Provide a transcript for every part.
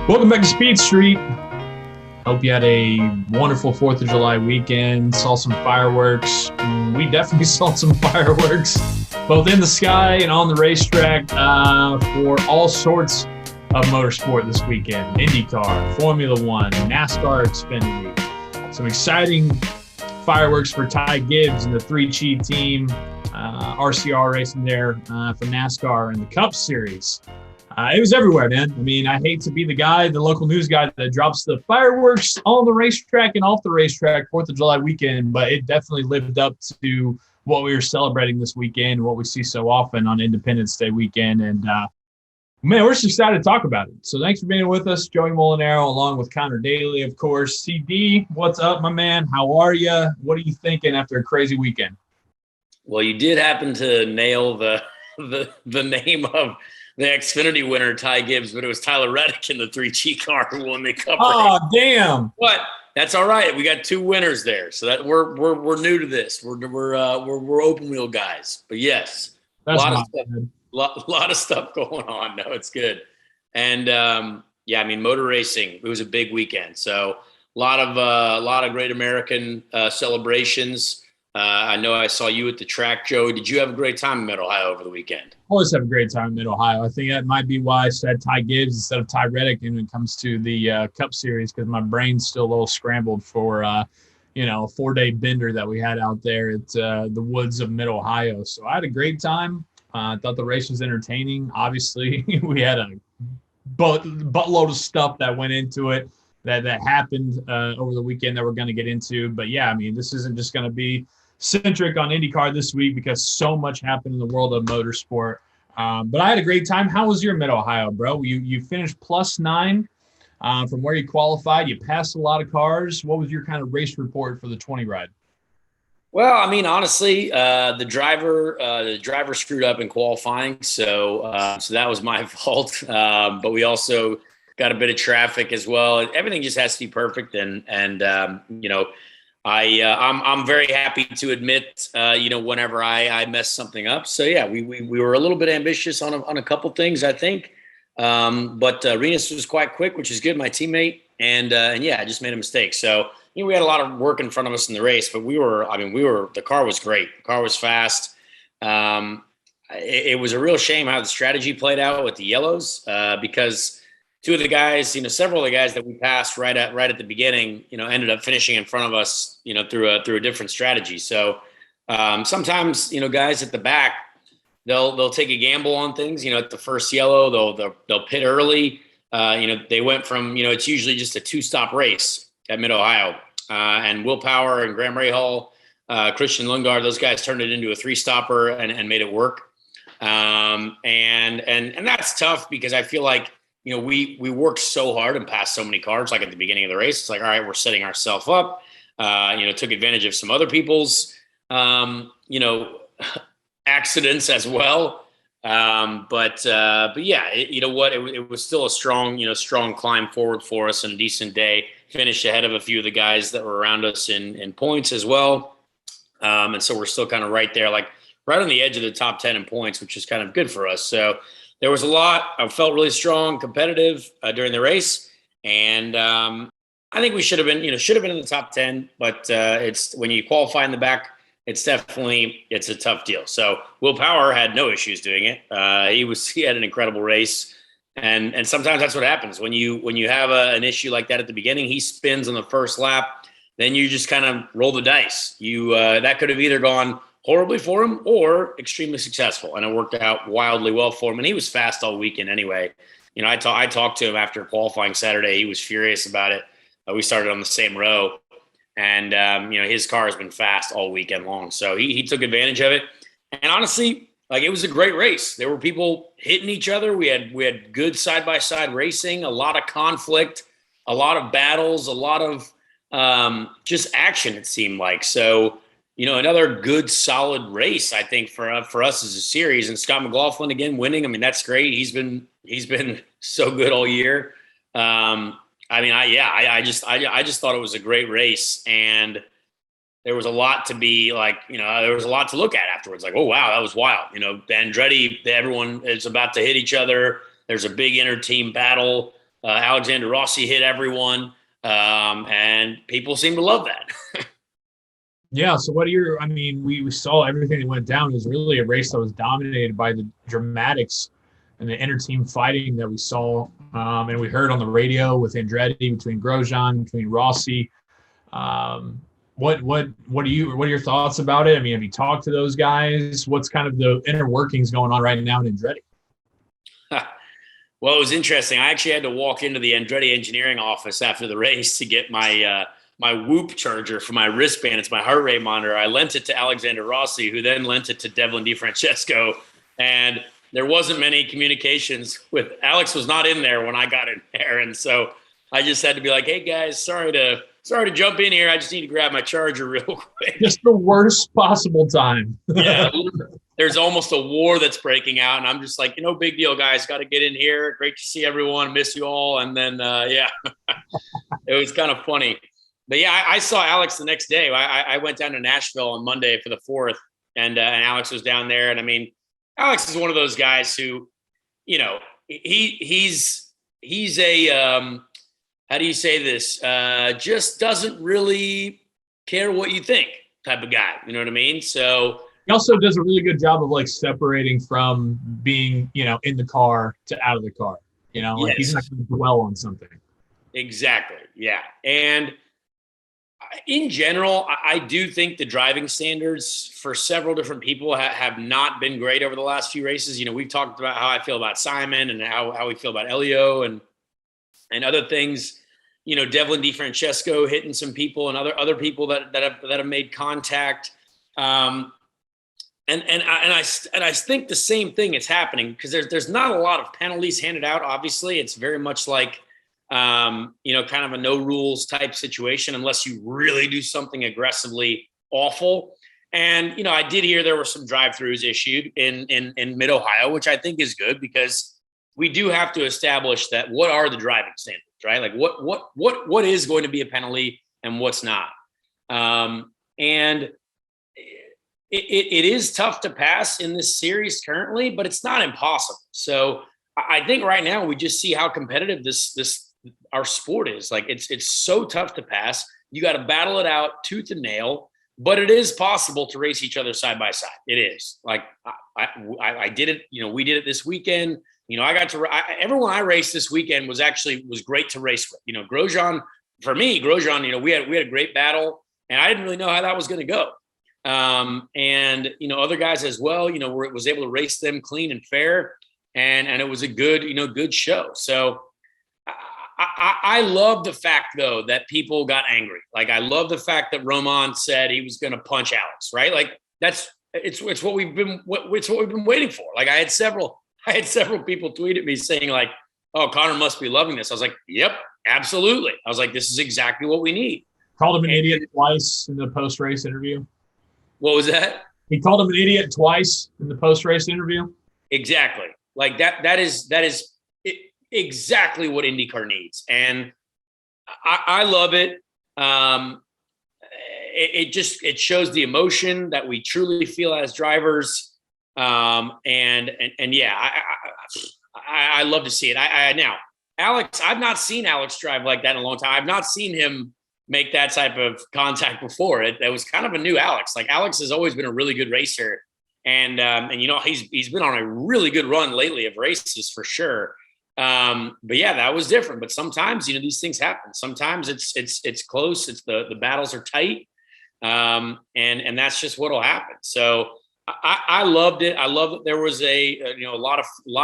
Welcome back to Speed Street. Hope you had a wonderful 4th of July weekend, saw some fireworks. We definitely saw some fireworks, both in the sky and on the racetrack for all sorts of motorsport this weekend. IndyCar, Formula One, NASCAR Xfinity. Some exciting fireworks for Ty Gibbs and the 3-Chief team, RCR racing there for NASCAR and the Cup Series. It was everywhere, man. I mean, I hate to be the local news guy that drops the fireworks on the racetrack and off the racetrack 4th of July weekend, but it definitely lived up to what we were celebrating this weekend, what we see so often on Independence Day weekend. And, man, we're just excited to talk about it. So thanks for being with us, Joey Mulinaro, along with Conor Daly, of course. CD, what's up, my man? How are you? What are you thinking after a crazy weekend? Well, you did happen to nail the name of the Xfinity winner, Ty Gibbs, but it was Tyler Reddick in the 3G car who won the Cup. Oh, damn! But that's all right. We got 2 winners there, so that we're new to this. We're open wheel guys. But yes, That's a lot of stuff going on. No, it's good. And yeah, I mean, motor racing. It was a big weekend, so a lot of great American celebrations. I know I saw you at the track, Joey. Did you have a great time in Mid-Ohio over the weekend? Always have a great time in Mid-Ohio. I think that might be why I said Ty Gibbs instead of Ty Reddick when it comes to the Cup Series, because my brain's still a little scrambled for, a 4-day bender that we had out there at the woods of Mid-Ohio. So I had a great time. I thought the race was entertaining. Obviously, we had a buttload of stuff that went into it that happened over the weekend that we're going to get into. But, yeah, I mean, this isn't just going to be centric on IndyCar this week because so much happened in the world of motorsport. But I had a great time. How was your Mid-Ohio, bro? You finished +9 from where you qualified. You passed a lot of cars. What was your kind of race report for the 20 ride? Well, I mean, honestly, the driver screwed up in qualifying, so that was my fault. But we also got a bit of traffic as well. Everything just has to be perfect, and I'm very happy to admit, whenever I mess something up. So yeah, we were a little bit ambitious on a couple things, I think. But Renus was quite quick, which is good, my teammate. And yeah, I just made a mistake. So, we had a lot of work in front of us in the race, but the car was great. The car was fast. It was a real shame how the strategy played out with the yellows, because two of the guys, several of the guys that we passed right at the beginning, ended up finishing in front of us, through a different strategy. So sometimes, guys at the back, they'll take a gamble on things. At the first yellow, they'll pit early. They went from, it's usually just a 2-stop race at Mid-Ohio, and Will Power and Graham Rahal, Christian Lundgaard, those guys turned it into a 3-stopper and made it work. And that's tough because I feel like, we worked so hard and passed so many cars, like at the beginning of the race. It's like, all right, we're setting ourselves up, took advantage of some other people's, accidents as well. But yeah, it was still a strong climb forward for us and a decent day. Finished ahead of a few of the guys that were around us in points as well. And so we're still kind of right there, like right on the edge of the top 10 in points, which is kind of good for us. So there was a lot. I felt really strong, competitive during the race, and I think we should have been in the top 10. But it's when you qualify in the back, it's a tough deal. So Will Power had no issues doing it. He had an incredible race, and sometimes that's what happens when you have an issue like that at the beginning. He spins on the first lap, then you just kind of roll the dice. That could have either gone horribly for him or extremely successful, and it worked out wildly well for him. And he was fast all weekend anyway. I talked to him after qualifying Saturday. He was furious about it. We started on the same row, and his car has been fast all weekend long, so he took advantage of it. And honestly, like, it was a great race. There were people hitting each other. We had good side-by-side racing, a lot of conflict, a lot of battles, a lot of just action, it seemed like. So another good, solid race, I think, for us as a series. And Scott McLaughlin again winning. I mean, that's great. He's been so good all year. I just thought it was a great race, and there was a lot to be like, there was a lot to look at afterwards. Like, oh wow, that was wild. Andretti, everyone is about to hit each other. There's a big inter-team battle. Alexander Rossi hit everyone, and people seem to love that. Yeah. So what are your, I mean, we saw everything that went down. It was really a race that was dominated by the dramatics and the inter-team fighting that we saw. And we heard on the radio with Andretti, between Grosjean, between Rossi. What are your thoughts about it? I mean, have you talked to those guys? What's kind of the inner workings going on right now in Andretti? Well, it was interesting. I actually had to walk into the Andretti engineering office after the race to get my my Whoop charger for my wristband. It's my heart rate monitor. I lent it to Alexander Rossi, who then lent it to Devlin DeFrancesco, and there wasn't many communications with Alex. Was not in there when I got in there, and so I just had to be like, "Hey guys, sorry to jump in here. I just need to grab my charger real quick." Just the worst possible time. Yeah. There's almost a war that's breaking out, and I'm just like, big deal, guys. Got to get in here. Great to see everyone. Miss you all. And then, yeah, it was kind of funny. But yeah, I saw Alex the next day. I went down to Nashville on Monday for the 4th, and Alex was down there. And I mean, Alex is one of those guys who, he's a how do you say this? Just doesn't really care what you think type of guy. You know what I mean? So. He also does a really good job of like separating from being, in the car to out of the car. Like he's not going to dwell on something. Exactly. Yeah. And in general, I do think the driving standards for several different people have not been great over the last few races. We've talked about how I feel about Simon and how we feel about Elio and other things. Devlin DeFrancesco hitting some people and other people that have made contact. And I think the same thing is happening because there's not a lot of penalties handed out. Obviously, it's very much like kind of a no rules type situation unless you really do something aggressively awful. And I did hear there were some drive-throughs issued in Mid Ohio, which I think is good because we do have to establish that what are the driving standards, right? Like what is going to be a penalty and what's not. And It is tough to pass in this series currently, but it's not impossible. So I think right now we just see how competitive this our sport is. Like it's so tough to pass. You got to battle it out tooth and nail, but it is possible to race each other side by side. It is. Like I did it. We did it this weekend. I got to everyone I raced this weekend was great to race with. Grosjean, for me, we had a great battle, and I didn't really know how that was going to go. And other guys as well, was able to race them clean and fair, and it was a good show. So I love the fact though that people got angry. Like I love the fact that Romain said he was going to punch Alex, right? Like it's what we've been waiting for. Like I had several people tweet at me saying like, "Oh, Conor must be loving this." I was like, "Yep, absolutely." I was like, "This is exactly what we need." Called him an idiot twice in the post-race interview. What was that? He called him an idiot twice in the post-race interview. Exactly. Like that is exactly what IndyCar needs. And I love it. It shows the emotion that we truly feel as drivers. And yeah, I love to see it. Now, Alex, I've not seen Alex drive like that in a long time. I've not seen him make that type of contact before. That was kind of a new Alex. Like Alex has always been a really good racer, and he's been on a really good run lately of races for sure. But yeah, that was different. But sometimes these things happen. Sometimes it's close. It's the battles are tight, and that's just what'll happen. So I loved it. I love that there was a lot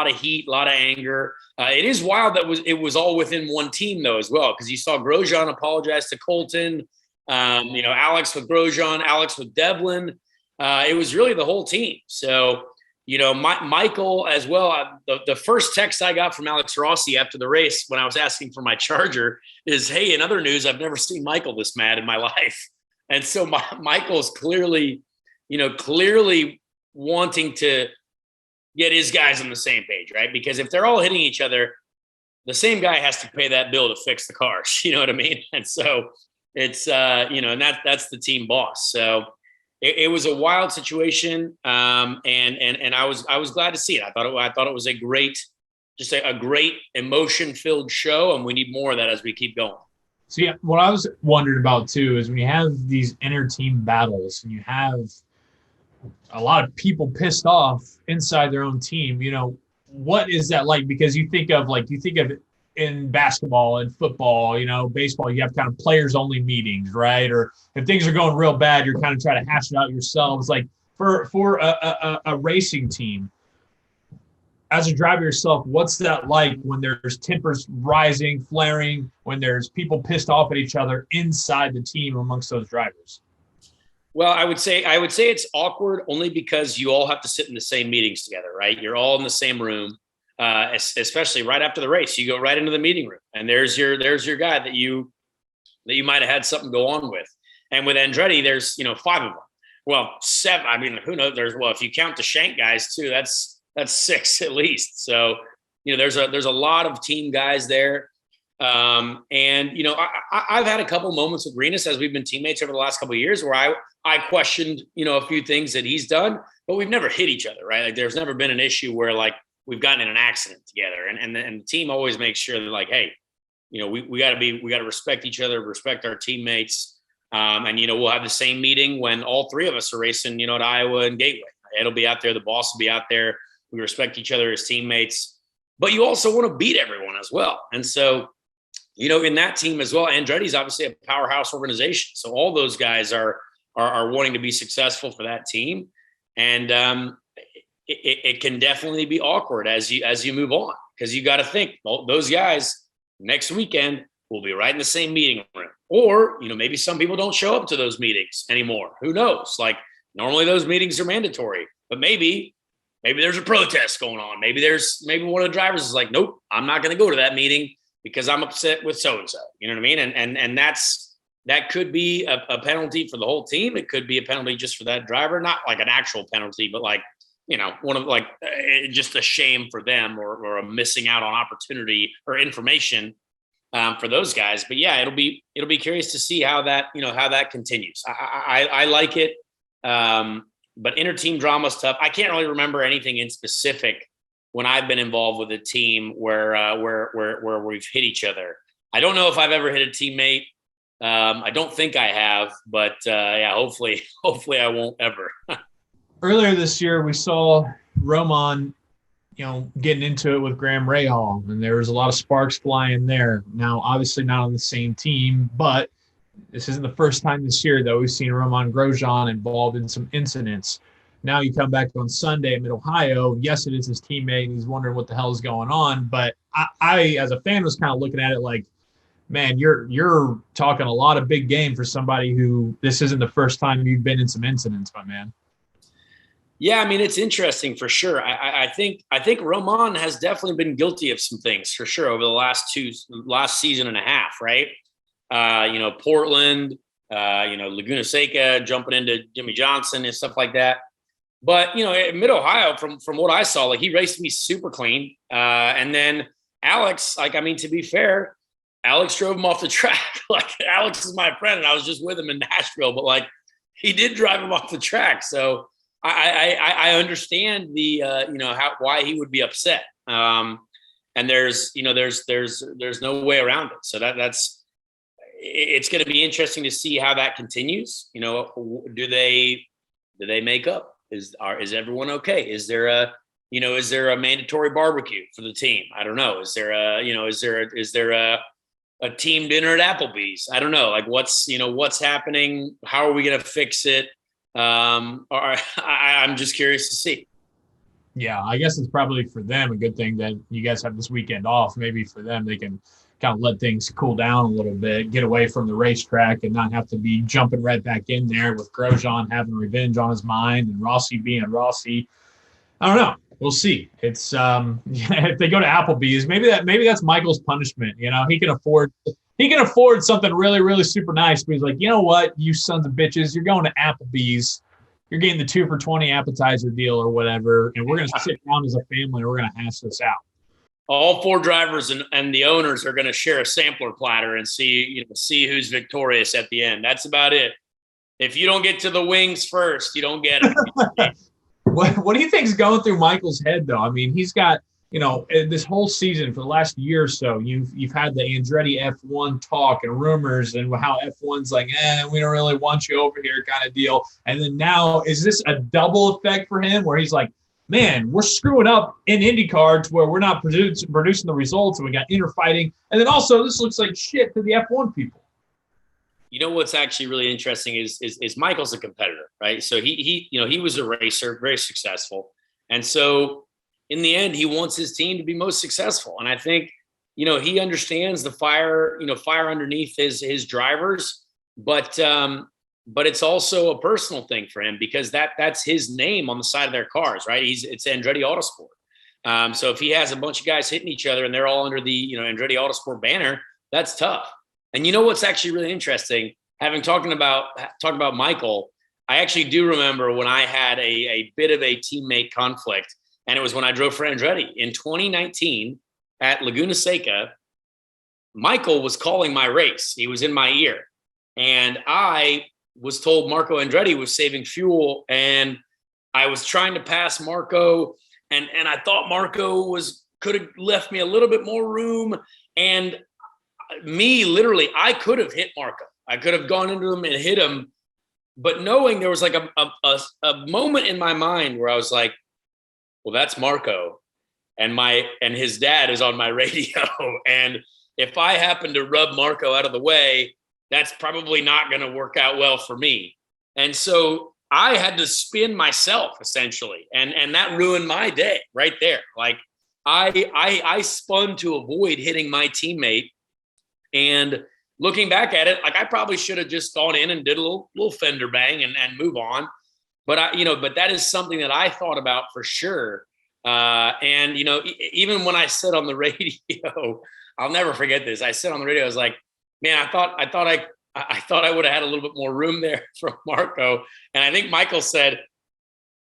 of heat, a lot of anger. It is wild that it was all within one team though as well, because you saw Grosjean apologize to Colton. Alex with Grosjean, Alex with Devlin. It was really the whole team. So Michael as well. The first text I got from Alex Rossi after the race when I was asking for my charger is, "Hey, in other news, I've never seen Michael this mad in my life." And so Michael's clearly wanting to get his guys on the same page, right? Because if they're all hitting each other, the same guy has to pay that bill to fix the cars. You know what I mean? And so it's, and that's the team boss. So it was a wild situation. And I was glad to see it. I thought it was a great just a great emotion-filled show, and we need more of that as we keep going. So, yeah, what I was wondering about, too, is when you have these inter-team battles and you have a lot of people pissed off inside their own team, what is that like? Because you think of it in basketball and football, baseball, you have kind of players-only meetings, right? Or if things are going real bad, you're kind of trying to hash it out yourselves. Like for a racing team, as a driver yourself, what's that like when there's tempers rising, flaring, when there's people pissed off at each other inside the team amongst those drivers? Well, I would say it's awkward only because you all have to sit in the same meetings together, right? You're all in the same room, especially right after the race. You go right into the meeting room, and there's your guy that you might have had something go on with. And with Andretti, there's 5 of them. Well, 7. I mean, who knows? If you count the Shank guys too, that's 6 at least. So, there's a lot of team guys there. And, I've had a couple moments with Renus as we've been teammates over the last couple of years where I questioned, a few things that he's done, but we've never hit each other, right? Like there's never been an issue where like we've gotten in an accident together. And the team always makes sure that like, hey, we got to respect each other, respect our teammates. And, we'll have the same meeting when all 3 of us are racing, at Iowa and Gateway. Ed'll be out there. The boss will be out there. We respect each other as teammates, but you also want to beat everyone as well. And so, in that team as well, Andretti's obviously a powerhouse organization. So all those guys are wanting to be successful for that team. And it can definitely be awkward as you move on, because you got to think, well, those guys next weekend will be right in the same meeting room. Or, maybe some people don't show up to those meetings anymore. Who knows? Like normally those meetings are mandatory, but maybe there's a protest going on. Maybe one of the drivers is like, nope, I'm not going to go to that meeting because I'm upset with so-and-so. You know what I mean? And that could be a penalty for the whole team. It could be a penalty just for that driver, not like an actual penalty, but like, one of like just a shame for them or a missing out on opportunity or information for those guys. But yeah, it'll be curious to see how that continues. I like it. But inter-team drama is tough. I can't really remember anything in specific when I've been involved with a team where we've hit each other. I don't know if I've ever hit a teammate. I don't think I have, but yeah, hopefully I won't ever. Earlier this year, we saw Romain, getting into it with Graham Rahal, and there was a lot of sparks flying there. Now, obviously not on the same team, but this isn't the first time this year that we've seen Romain Grosjean involved in some incidents. Now you come back on Sunday at Mid-Ohio. Yes, it is his teammate, and he's wondering what the hell is going on. But I as a fan, was kind of looking at it like, man, you're talking a lot of big game for somebody who this isn't the first time you've been in some incidents, my man. Yeah, I mean, it's interesting for sure. I think Romain has definitely been guilty of some things for sure over the last season and a half, right? Portland, Laguna Seca, jumping into Jimmy Johnson and stuff like that. But, at Mid-Ohio, from what I saw, like he raced me super clean. And then Alex, to be fair, Alex drove him off the track. Like Alex is my friend and I was just with him in Nashville, but like he did drive him off the track. So I understand why he would be upset. And there's no way around it. So it's going to be interesting to see how that continues. Do they make up? Is everyone okay? Is there a mandatory barbecue for the team? I don't know. Is there a team dinner at Applebee's? I don't know. Like what's happening? How are we going to fix it? I'm just curious to see. Yeah, I guess it's probably for them a good thing that you guys have this weekend off. Maybe for them, they can kind of let things cool down a little bit, get away from the racetrack and not have to be jumping right back in there with Grosjean having revenge on his mind and Rossi being Rossi. I don't know. We'll see. It's if they go to Applebee's, maybe that's Michael's punishment. He can afford something really, really super nice, but he's like, you know what, you sons of bitches, you're going to Applebee's. You're getting the 2 for $20 appetizer deal or whatever, and we're going to sit down as a family and we're going to hash this out. All 4 drivers and the owners are going to share a sampler platter and see who's victorious at the end. That's about it. If you don't get to the wings first, you don't get it. What do you think's going through Michael's head, though? I mean, he's got this whole season for the last year or so, you've had the Andretti F1 talk and rumors and how F1's like, we don't really want you over here kind of deal. And then now, is this a double effect for him where he's like, man, we're screwing up in IndyCar to where we're not producing the results and we got inner fighting. And then also this looks like shit to the F1 people. You know what's actually really interesting is Michael's a competitor, right? So he was a racer, very successful. And so in the end, he wants his team to be most successful. And I think, he understands the fire underneath his drivers, but it's also a personal thing for him because that's his name on the side of their cars, right? It's Andretti Autosport. So if he has a bunch of guys hitting each other and they're all under the, Andretti Autosport banner, that's tough. And what's actually really interesting, having talking about Michael, I actually do remember when I had a bit of a teammate conflict, and it was when I drove for Andretti in 2019 at Laguna Seca. Michael was calling my race. He was in my ear, and I was told Marco Andretti was saving fuel, and I was trying to pass Marco, and I thought Marco could have left me a little bit more room, and literally, I could have hit Marco. I could have gone into him and hit him, but knowing there was like a moment in my mind where I was like, well, that's Marco, and his dad is on my radio, and if I happen to rub Marco out of the way, that's probably not going to work out well for me. And so I had to spin myself essentially, and that ruined my day right there. Like I spun to avoid hitting my teammate. And looking back at it, like I probably should have just gone in and did a little fender bang and move on. But but that is something that I thought about for sure. And even when I said on the radio, I'll never forget this. I said on the radio, I was like, man, I thought I would have had a little bit more room there from Marco. And I think Michael said,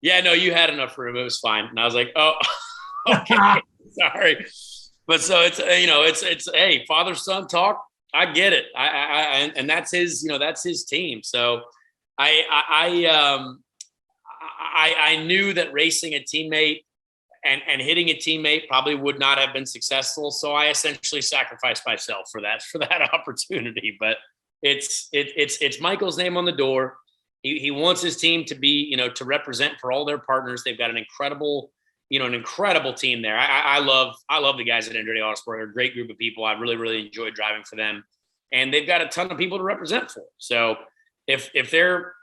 yeah, no, you had enough room. It was fine. And I was like, oh, okay, sorry. But so it's it's hey, father son talk. I get it. And that's his that's his team. So I knew that racing a teammate and hitting a teammate probably would not have been successful. So I essentially sacrificed myself for that opportunity. But it's Michael's name on the door. He wants his team to be to represent for all their partners. They've got an incredible team there. I love the guys at Andretti Autosport. They're a great group of people. I really, really enjoyed driving for them. And they've got a ton of people to represent for. So if they're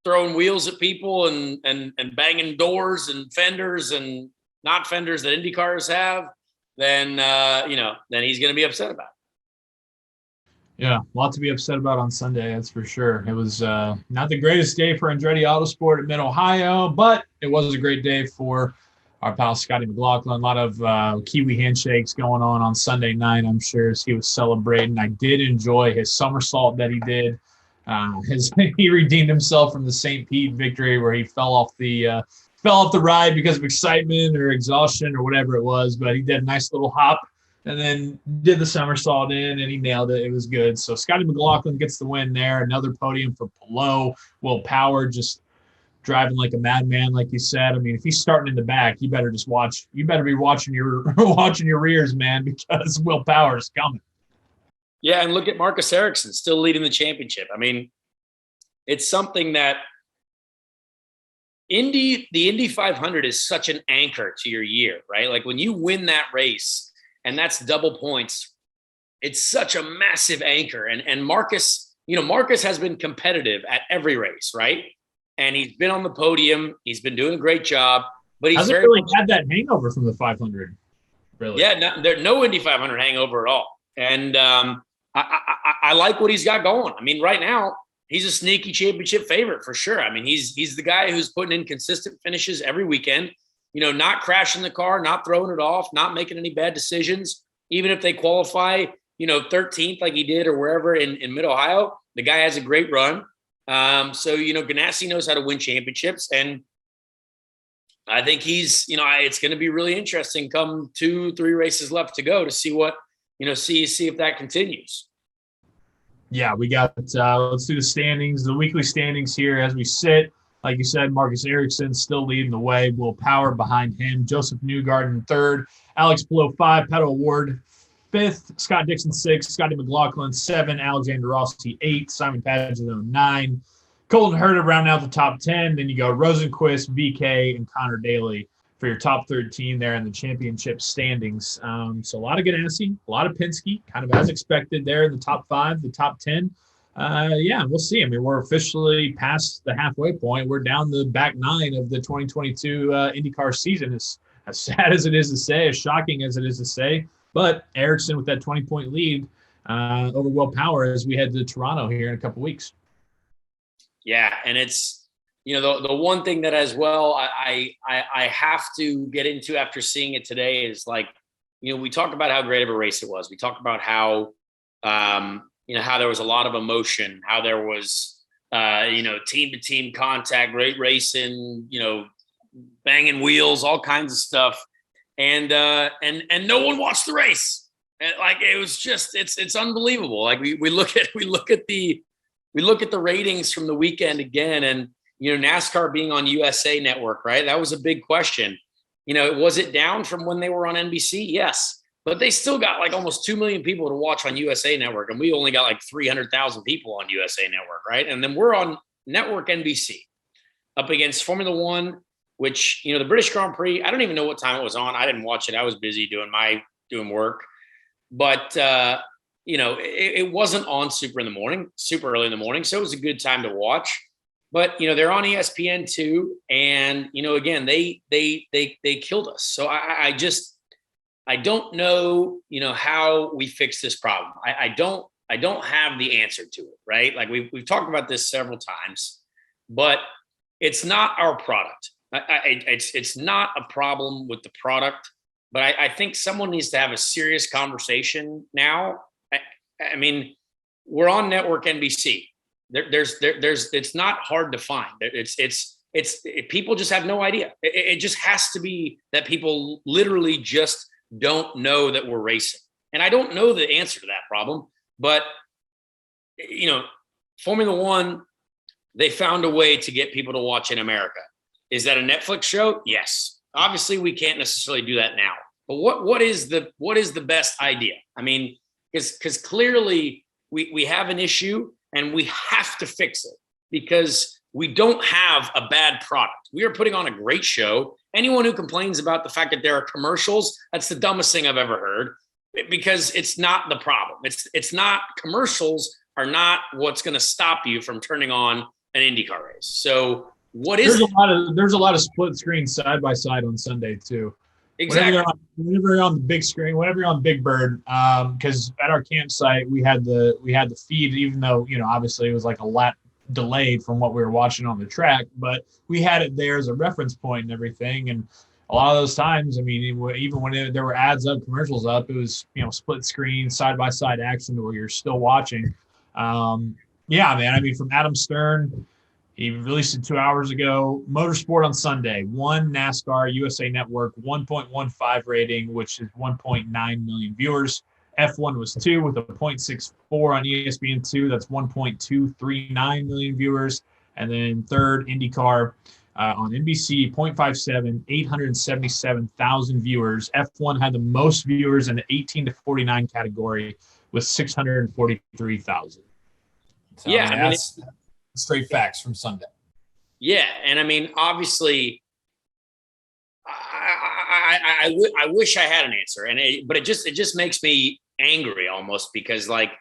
throwing wheels at people and banging doors and fenders and not fenders that Indy cars have, then then he's going to be upset about it. Yeah, a lot to be upset about on Sunday, that's for sure. It was not the greatest day for Andretti Autosport at Mid-Ohio, but it was a great day for our pal Scotty McLaughlin. A lot of Kiwi handshakes going on Sunday night, I'm sure, as he was celebrating. I did enjoy his somersault that he did. He redeemed himself from the St. Pete victory where he fell off the ride because of excitement or exhaustion or whatever it was. But he did a nice little hop and then did the somersault in, and he nailed it. It was good. So Scotty McLaughlin gets the win there. Another podium for Pelot. Will Power just driving like a madman, like you said. I mean, if he's starting in the back, you better just watch. You better be watching your rears, man, because Will Power is coming. Yeah, and look at Marcus Ericsson still leading the championship. I mean, it's something that the Indy 500 is such an anchor to your year, right? Like when you win that race, and that's double points, it's such a massive anchor. And Marcus, Marcus has been competitive at every race, right? And he's been on the podium. He's been doing a great job, but he's hasn't really had that hangover from the 500. Really? Yeah, there's no Indy 500 hangover at all. And I like what he's got going. I mean, right now he's a sneaky championship favorite for sure. I mean, he's the guy who's putting in consistent finishes every weekend. Not crashing the car, not throwing it off, not making any bad decisions. Even if they qualify, 13th like he did or wherever in Mid-Ohio, the guy has a great run. So Ganassi knows how to win championships, and I think he's it's going to be really interesting come 2-3 races left to go to see what see if that continues. Yeah, we got let's do the standings, the weekly standings here as we sit. Like you said, Marcus Ericsson still leading the way. Will Power behind him. Joseph Newgarden in third. Alex Palou 5. Pedal Ward 5th. Scott Dixon 6. Scotty McLaughlin 7. Alexander Rossi 8. Simon Pagenaud 9. Colton Herta rounding out the top 10. Then you go Rosenquist, VK, and Conor Daly for your top 13 there in the championship standings. So a lot of Ganassi, a lot of Penske, kind of as expected there in the top 5, the top 10. Yeah, we'll see. I mean, we're officially past the halfway point. We're down the back 9 of the 2022 IndyCar season. As sad as it is to say, as shocking as it is to say, but Ericsson with that 20-point lead over Will Power as we head to Toronto here in a couple weeks. Yeah, and it's, you know, the one thing that as well I have to get into after seeing it today is, like, you know, we talked about how great of a race it was. We talked about how you know, how there was a lot of emotion, how there was you know, team to team contact, great racing, you know, banging wheels, all kinds of stuff, and no one watched the race. And, like, it was just it's unbelievable. Like we look at the ratings from the weekend again, and, you know, NASCAR being on USA Network, right? That was a big question. You know, was it down from when they were on NBC? Yes. But they still got like almost 2 million people to watch on USA Network. And we only got like 300,000 people on USA Network, right? And then we're on Network NBC up against Formula One, which, you know, the British Grand Prix, I don't even know what time it was on. I didn't watch it. I was busy doing work. But, you know, it wasn't on super early in the morning. So it was a good time to watch. But, you know, they're on ESPN too. And, you know, again, they killed us. So I don't know, you know, how we fix this problem. I don't have the answer to it, right? Like we've talked about this several times, but it's not our product. It's not a problem with the product, but I think someone needs to have a serious conversation now. I mean, we're on Network NBC. There's it's not hard to find. It's people just have no idea. It just has to be that people literally just don't know that we're racing. And I don't know the answer to that problem, but, you know, Formula One, they found a way to get people to watch in America. Is that a Netflix show? Yes. Obviously we can't necessarily do that now, but what is the best idea? I mean, because clearly we have an issue and we have to fix it because we don't have a bad product. We are putting on a great show. Anyone who complains about the fact that there are commercials, that's the dumbest thing I've ever heard, because it's not the problem. It's not, commercials are not what's going to stop you from turning on an IndyCar race. So what is there's a lot of split screen side by side on Sunday too. Exactly. Whenever you're on the big screen, whenever you're on Big Bird, because at our campsite we had the feed, even though, you know, obviously it was like a lap delayed from what we were watching on the track, but we had it there as a reference point and everything. And a lot of those times, I mean, even when there were ads up, commercials up, it was, you know, split screen, side by side action where you're still watching. Yeah, man. I mean, from Adam Stern, he released it 2 hours ago. Motorsport on Sunday, 1 NASCAR USA Network, 1.15 rating, which is 1.9 million viewers. F1 was 2 with a 0.64 on ESPN2. That's 1.239 million viewers. And then third, IndyCar on NBC, 0.57, 877,000 viewers. F1 had the most viewers in the 18 to 49 category with 643,000. So, yeah, I mean, that's straight facts from Sunday. Yeah, and I mean, obviously, I wish I had an answer, but it just makes me angry almost, because, like,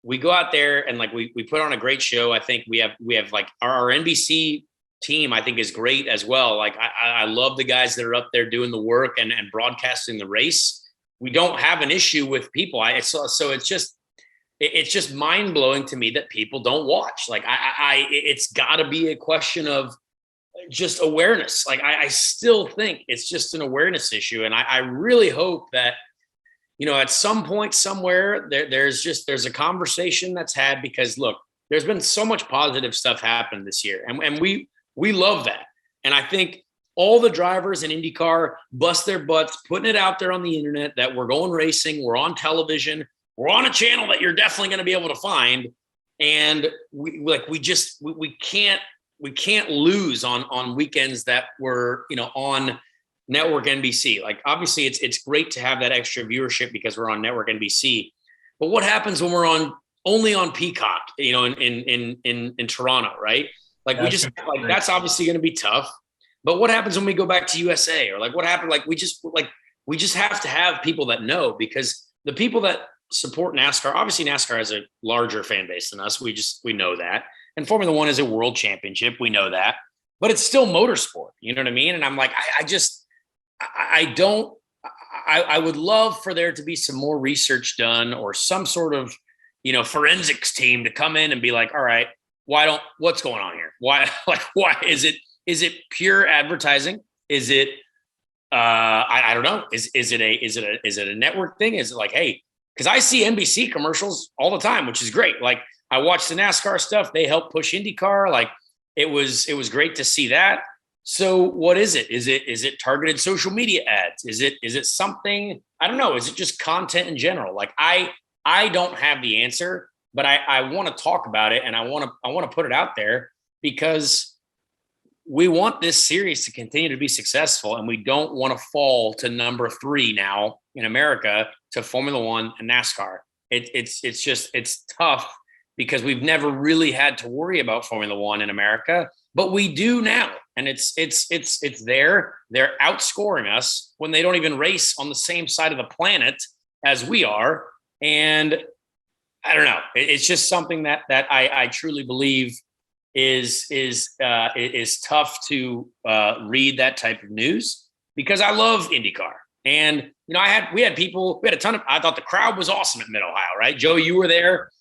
we go out there and, like, we put on a great show. I think we have like our NBC team, I think, is great as well. Like, I love the guys that are up there doing the work and broadcasting the race. We don't have an issue with people. So it's just mind blowing to me that people don't watch. Like, it's got to be a question of just awareness. Like, I still think it's just an awareness issue. And I really hope that, you know, at some point somewhere there's a conversation that's had, because look, there's been so much positive stuff happen this year. And we love that. And I think all the drivers in IndyCar bust their butts, putting it out there on the internet that we're going racing, we're on television, we're on a channel that you're definitely going to be able to find. And we can't we can't lose on weekends that were, on network NBC. Like, obviously it's great to have that extra viewership because we're on network NBC, but what happens when we're only on Peacock, in Toronto, right? Like, that's obviously going to be tough. But what happens when we go back to USA, or like what happened? Like, we just have to have people that know, because the people that support NASCAR, obviously NASCAR has a larger fan base than us. We know that. And Formula One is a world championship. We know that, but it's still motorsport. You know what I mean? And I'm like, I would love for there to be some more research done, or some sort of, forensics team to come in and be like, all right, what's going on here? Why is it pure advertising? Is it, I don't know. Is it a network thing? Is it like, hey, because I see NBC commercials all the time, which is great. Like, I watch the NASCAR stuff. They help push IndyCar. Like, it was great to see that. So what is it? Is it targeted social media ads? Is it something? I don't know. Is it just content in general? Like, I don't have the answer, but I want to talk about it, and I want to put it out there, because we want this series to continue to be successful, and we don't want to fall to number 3 now in America to Formula One and NASCAR. It's tough, because we've never really had to worry about Formula One in America, but we do now. And it's there. They're outscoring us when they don't even race on the same side of the planet as we are. And I don't know. It's just something that I truly believe is tough to read that type of news, because I love IndyCar. And, we had a ton of, I thought the crowd was awesome at Mid-Ohio, right? Joe, you were there.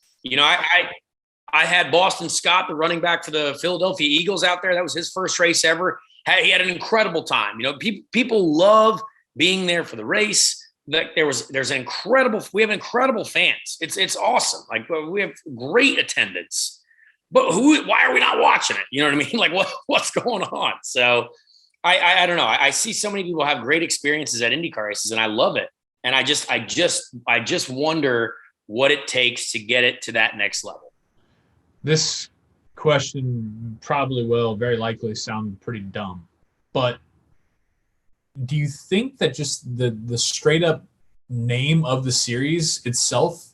I had Boston Scott, the running back for the Philadelphia Eagles, out there. That was his first race ever. He had an incredible time. People love being there for the race. Like, there's we have incredible fans. It's awesome. Like, we have great attendance. But why are we not watching it? You know what I mean? Like, what's going on? So I don't know. I see so many people have great experiences at IndyCar races, and I love it. And I just wonder what it takes to get it to that next level. This question probably will very likely sound pretty dumb, but do you think that just the straight up name of the series itself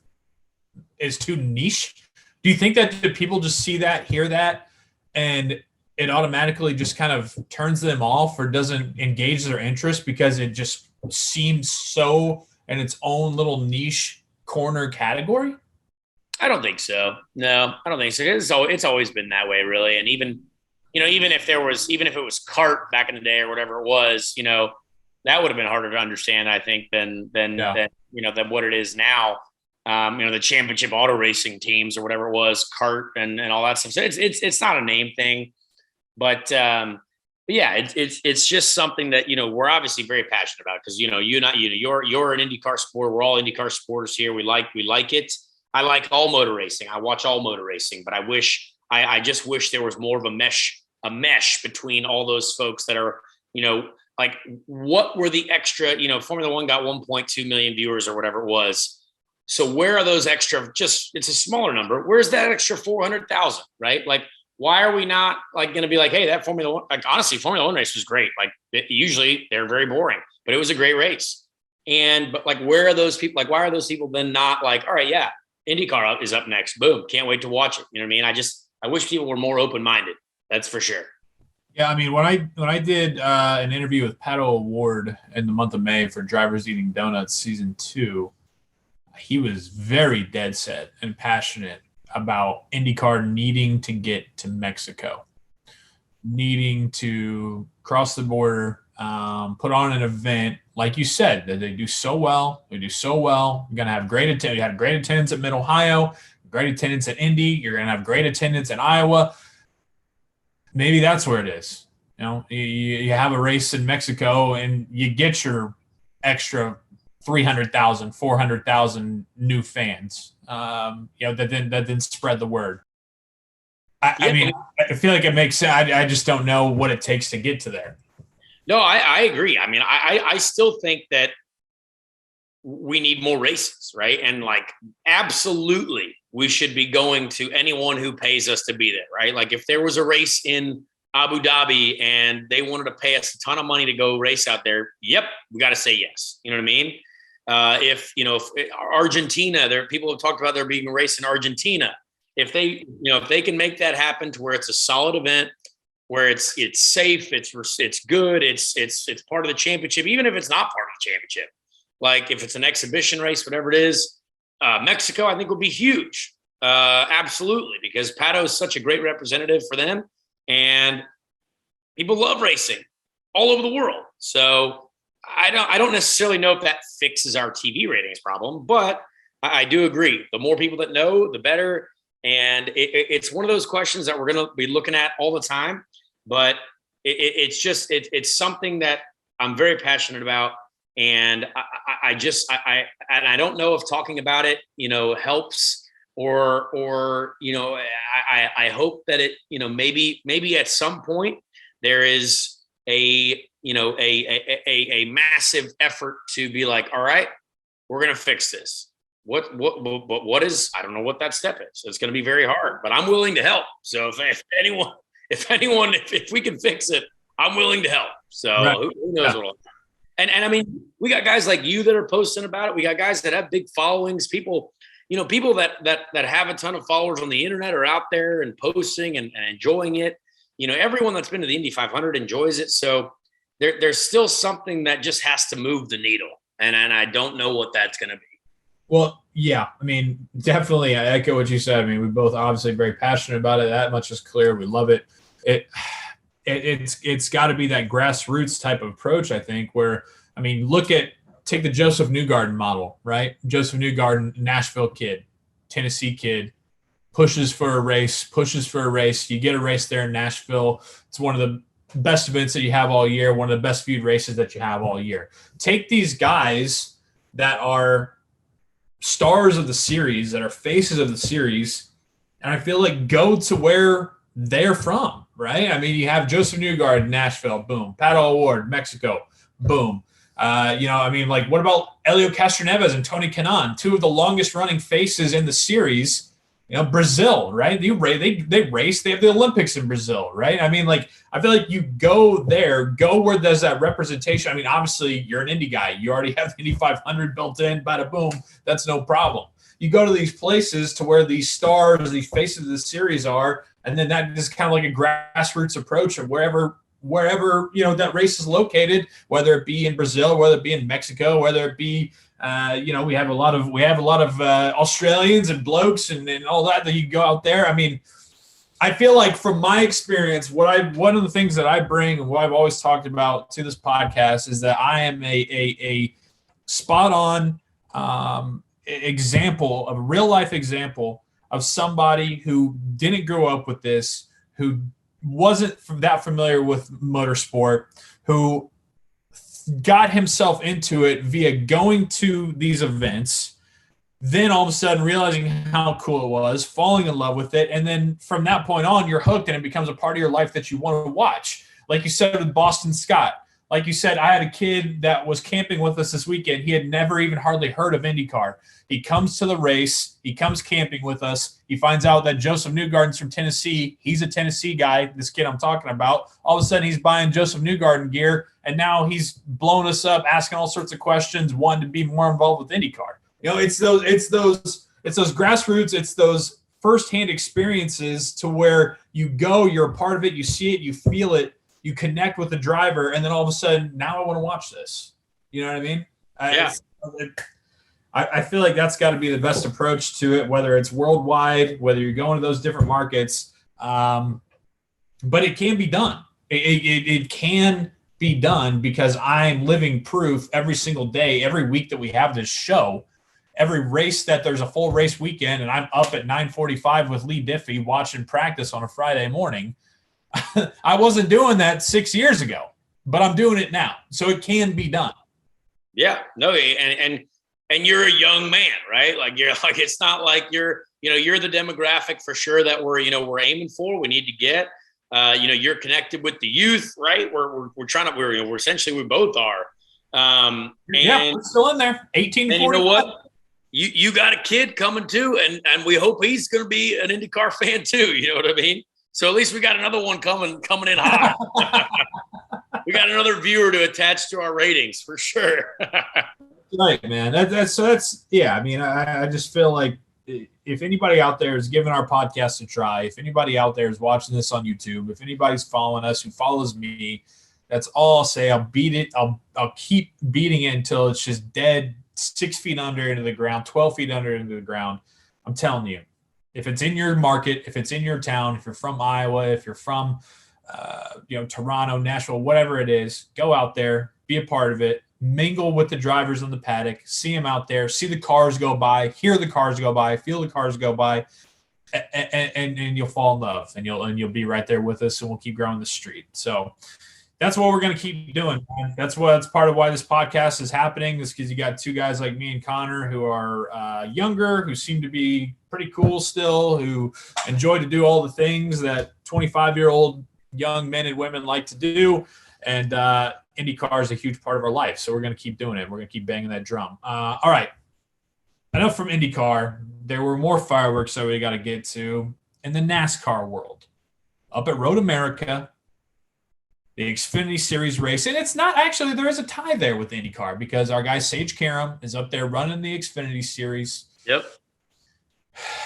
is too niche? Do you think that people just see that, hear that, and it automatically just kind of turns them off, or doesn't engage their interest because it just seems so in its own little niche corner category? I don't think so. No, I don't think so. It's always been that way, really. And even if it was kart back in the day or whatever it was, that would have been harder to understand, I think, than what it is now. The championship auto racing teams or whatever it was, kart and all that stuff. So it's not a name thing, but yeah, it's just something that, we're obviously very passionate about, because, you're an IndyCar sport. We're all IndyCar supporters here. We like it. I like all motor racing. I watch all motor racing, but I just wish there was more of a mesh between all those folks that are, like, what were the extra, Formula One got 1.2 million viewers or whatever it was. So where are those extra, it's a smaller number. Where's that extra 400,000, right? Like, why are we not going to be like, hey, that Formula One, like, honestly, Formula One race was great. Like, usually they're very boring, but it was a great race. But like, where are those people? Like, why are those people then not like, all right, yeah, IndyCar is up next. Boom. Can't wait to watch it. You know what I mean? I wish people were more open-minded. That's for sure. Yeah. I mean, when I did an interview with Pato O'Ward in the month of May for Drivers Eating Donuts season 2, he was very dead set and passionate about IndyCar needing to get to Mexico, needing to cross the border, put on an event, like you said, that they do so well. They do so well. You're going to have great attendance. You had great attendance at Mid-Ohio, great attendance at Indy. You're going to have great attendance in Iowa. Maybe that's where it is. You have a race in Mexico and you get your extra 300,000, 400,000 new fans, that then spread the word. I mean, I feel like it makes sense. I just don't know what it takes to get to there. No, I agree. I mean, I still think that we need more races, right? And like, absolutely, we should be going to anyone who pays us to be there, right? Like if there was a race in Abu Dhabi and they wanted to pay us a ton of money to go race out there, yep, we got to say yes. You know what I mean? If Argentina, people have talked about there being a race in Argentina. If they can make that happen to where it's a solid event, where it's safe, it's good, it's part of the championship, even if it's not part of the championship, like if it's an exhibition race, whatever it is, Mexico, I think would be huge. Absolutely. Because Pato is such a great representative for them, and people love racing all over the world. So I don't necessarily know if that fixes our TV ratings problem, but I do agree. The more people that know, the better. And it's one of those questions that we're going to be looking at all the time, but it's something that I'm very passionate about. And I don't know if talking about it, helps or I hope that it, maybe at some point there is a massive effort to be like, all right, we're going to fix this. What is, I don't know what that step is. It's going to be very hard, but I'm willing to help. So if we can fix it, I'm willing to help. So right. Who knows what and I mean, we got guys like you that are posting about it. We got guys that have big followings. People that have a ton of followers on the internet are out there and posting and enjoying it. Everyone that's been to the Indy 500 enjoys it. So there's still something that just has to move the needle. And I don't know what that's going to be. Well, yeah, I mean, definitely. I echo what you said. I mean, we both obviously very passionate about it. That much is clear. We love it. It's got to be that grassroots type of approach, I think, where, I mean, take the Joseph Newgarden model, right? Joseph Newgarden, Nashville kid, Tennessee kid, pushes for a race. You get a race there in Nashville. It's one of the best events that you have all year, one of the best viewed races that you have all year. Take these guys that are stars of the series, that are faces of the series, and I feel like go to where they're from, right? I mean, you have Joseph Newgarden, Nashville, boom. Pato O'Ward, Mexico, boom. I mean, like, what about Helio Castroneves and Tony Kanaan, two of the longest running faces in the series? Brazil, right? They race. They have the Olympics in Brazil, right? I mean, like, I feel like you go where there's that representation. I mean, obviously, you're an Indy guy. You already have the Indy 500 built in, bada boom. That's no problem. You go to these places to where these stars, these faces of the series are, and then that is kind of like a grassroots approach of wherever that race is located, whether it be in Brazil, whether it be in Mexico, whether it be we have a lot of Australians and blokes and all that you go out there. I mean, I feel like from my experience, one of the things that I bring and what I've always talked about to this podcast is that I am a spot on example of a real life example of somebody who didn't grow up with this, who wasn't that familiar with motorsport, who got himself into it via going to these events, then all of a sudden realizing how cool it was, falling in love with it, and then from that point on, you're hooked and it becomes a part of your life that you want to watch. Like you said with Boston Scott. Like you said, I had a kid that was camping with us this weekend. He had never even hardly heard of IndyCar. He comes to the race. He comes camping with us. He finds out that Joseph Newgarden's from Tennessee. He's a Tennessee guy, this kid I'm talking about. All of a sudden, he's buying Joseph Newgarden gear, and now he's blowing us up, asking all sorts of questions, wanting to be more involved with IndyCar. It's those grassroots, it's those firsthand experiences to where you go, you're a part of it, you see it, you feel it, you connect with the driver, and then all of a sudden, now I want to watch this. You know what I mean? Yeah. I feel like that's got to be the best approach to it, whether it's worldwide, whether you're going to those different markets. But it can be done. It can be done because I'm living proof every single day, every week that we have this show, every race that there's a full race weekend, and I'm up at 9:45 with Lee Diffie watching practice on a Friday morning. I wasn't doing that 6 years ago, but I'm doing it now. So it can be done. Yeah, no. And you're a young man, right? Like it's not like you're the demographic for sure that we're aiming for. We need to get, you're connected with the youth, right? We both are. We're still in there. 18 to 40. And you know what? you got a kid coming too, and we hope he's going to be an IndyCar fan too. You know what I mean? So at least we got another one coming in hot. We got another viewer to attach to our ratings for sure. Right, man. That's yeah. I mean, I just feel like if anybody out there is giving our podcast a try, if anybody out there is watching this on YouTube, if anybody's following us who follows me, that's all I'll say. I'll beat it. I'll keep beating it until it's just dead, 6 feet under into the ground, 12 feet under into the ground. I'm telling you, if it's in your market, if it's in your town, if you're from Iowa, if you're from Toronto, Nashville, whatever it is, go out there, be a part of it. Mingle with the drivers on the paddock, see them out there, see the cars go by, hear the cars go by, feel the cars go by, and you'll fall in love, and you'll be right there with us, and we'll keep growing the street. So that's what we're going to keep doing, man. That's part of why this podcast is happening, is because you got two guys like me and Conor who are younger, who seem to be pretty cool still, who enjoy to do all the things that 25-year-old young men and women like to do, and IndyCar is a huge part of our life, so we're going to keep doing it. We're going to keep banging that drum. All right. Enough from IndyCar. There were more fireworks that we got to get to in the NASCAR world. Up at Road America, the Xfinity Series race. And it's not actually, there is a tie there with IndyCar because our guy Sage Karam is up there running the Xfinity Series. Yep.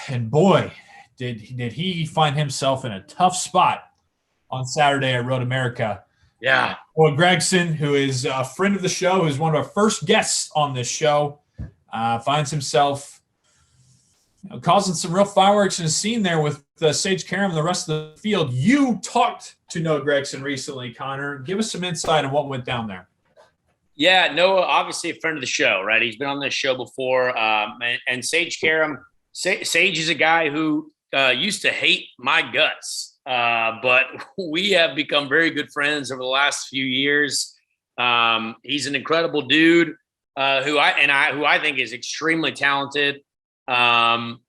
And boy, did he find himself in a tough spot on Saturday at Road America. Yeah. Well, Gragson, who is a friend of the show, who's one of our first guests on this show, finds himself causing some real fireworks in a scene there with Sage Karam and the rest of the field. You talked to Noah Gragson recently, Conor. Give us some insight on what went down there. Yeah, Noah, obviously a friend of the show, right? He's been on this show before. And Sage Karam, Sage is a guy who used to hate my guts. But we have become very good friends over the last few years. He's an incredible dude who I think is extremely talented, and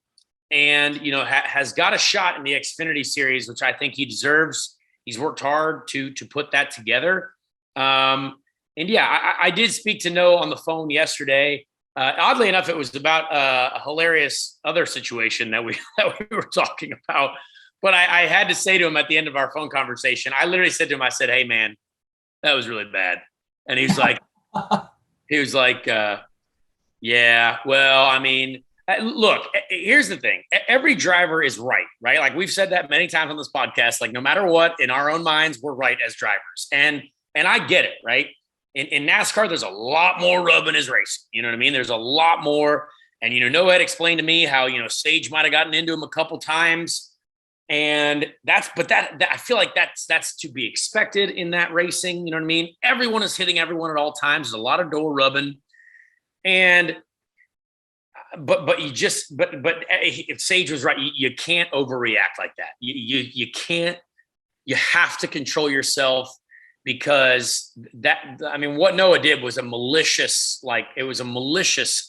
has got a shot in the Xfinity Series, which I think he deserves. He's worked hard to put that together. And yeah, I did speak to Noah on the phone yesterday. Oddly enough, it was about a hilarious other situation that we were talking about. But I had to say to him at the end of our phone conversation, I literally said to him, I said, "Hey man, that was really bad." And he's like, yeah, well, I mean, look, here's the thing. Every driver is right? Like we've said that many times on this podcast, like no matter what, in our own minds, we're right as drivers. And I get it, right? In NASCAR, there's a lot more rubbing is racing. You know what I mean? There's a lot more. And, Noah had explained to me how, Sage might've gotten into him a couple times. And I feel like that's to be expected in that racing. You know what I mean? Everyone is hitting everyone at all times. There's a lot of door rubbing, but if Sage was right, you can't overreact like that. You can't. You have to control yourself because what Noah did was a malicious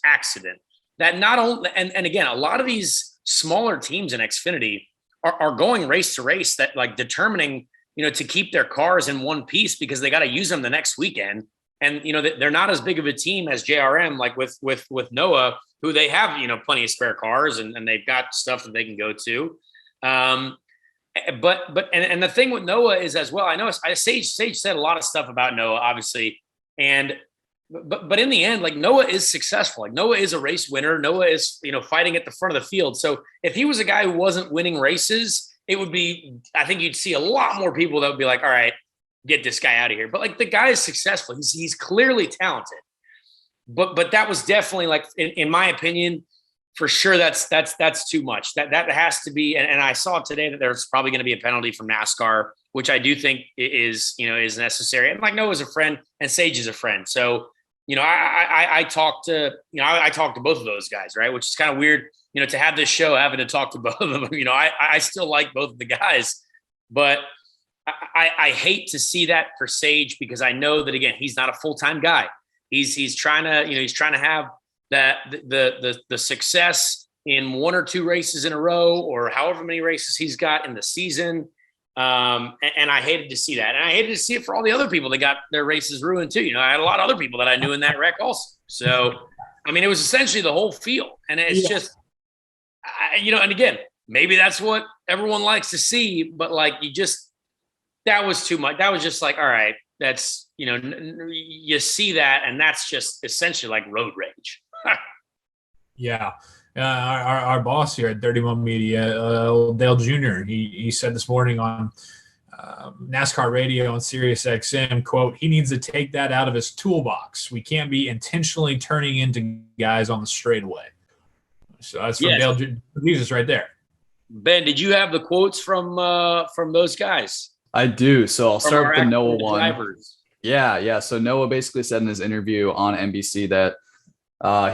accident that not only and again, a lot of these smaller teams in Xfinity are going race to race that like determining, to keep their cars in one piece because they got to use them the next weekend. And, they're not as big of a team as JRM, like with Noah, who they have, plenty of spare cars and they've got stuff that they can go to. But the thing with Noah is as well, I know Sage said a lot of stuff about Noah, obviously. But in the end, like Noah is successful. Like Noah is a race winner. Noah is, fighting at the front of the field. So if he was a guy who wasn't winning races, it would be, I think you'd see a lot more people that would be like, all right, get this guy out of here. But like the guy is successful. He's clearly talented. But that was definitely like, in my opinion, for sure, that's too much. That has to be. And I saw today that there's probably going to be a penalty from NASCAR, which I do think is necessary. And like Noah's a friend and Sage is a friend. So, I talked to both of those guys, right? Which is kind of weird, to have this show, having to talk to both of them. I still like both of the guys, but I hate to see that for Sage because I know that, again, he's not a full-time guy. He's trying to have that the success in one or two races in a row or however many races he's got in the season. And I hated to see that. And I hated to see it for all the other people that got their races ruined too. I had a lot of other people that I knew in that wreck also. So I mean, it was essentially the whole field. And it's just, and again, maybe that's what everyone likes to see, but like that was too much. That was just like, all right, that's, you see that, and that's just essentially like road rage. Yeah. Our boss here at 31 Media, Dale Jr., he said this morning on NASCAR radio on Sirius XM, quote, he needs to take that out of his toolbox. We can't be intentionally turning into guys on the straightaway. So that's from Dale Jesus right there. Ben, did you have the quotes from those guys? I do. So I'll start with the Noah one. Drivers. Yeah. So Noah basically said in his interview on NBC that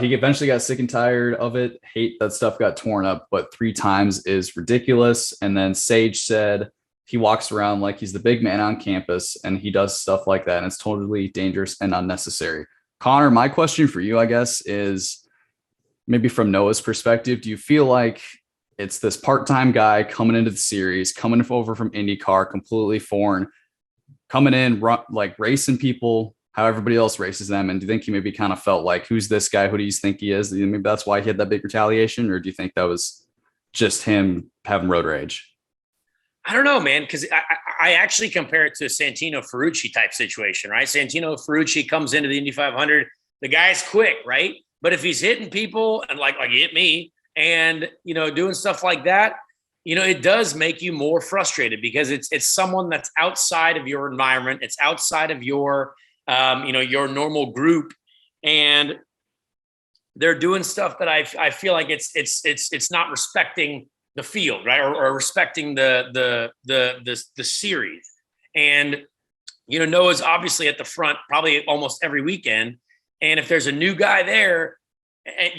he eventually got sick and tired of it, hate that stuff got torn up, but 3 times is ridiculous. And then Sage said he walks around like he's the big man on campus and he does stuff like that. And it's totally dangerous and unnecessary. Conor, my question for you, I guess, is maybe from Noah's perspective, do you feel like it's this part-time guy coming into the series, coming over from IndyCar, completely foreign, coming in, like racing people how everybody else races them? And do you think he maybe kind of felt like, who's this guy? Who do you think he is? Maybe that's why he had that big retaliation, or do you think that was just him having road rage? I don't know, man, because I actually compare it to a Santino Ferrucci type situation, right? Santino Ferrucci comes into the Indy 500. The guy's quick, right? But if he's hitting people and like he hit me and, doing stuff like that, it does make you more frustrated because it's someone that's outside of your environment. It's outside of your your normal group, and they're doing stuff that I feel like it's not respecting the field, right? Or respecting the series. And, Noah's obviously at the front probably almost every weekend. And if there's a new guy there, and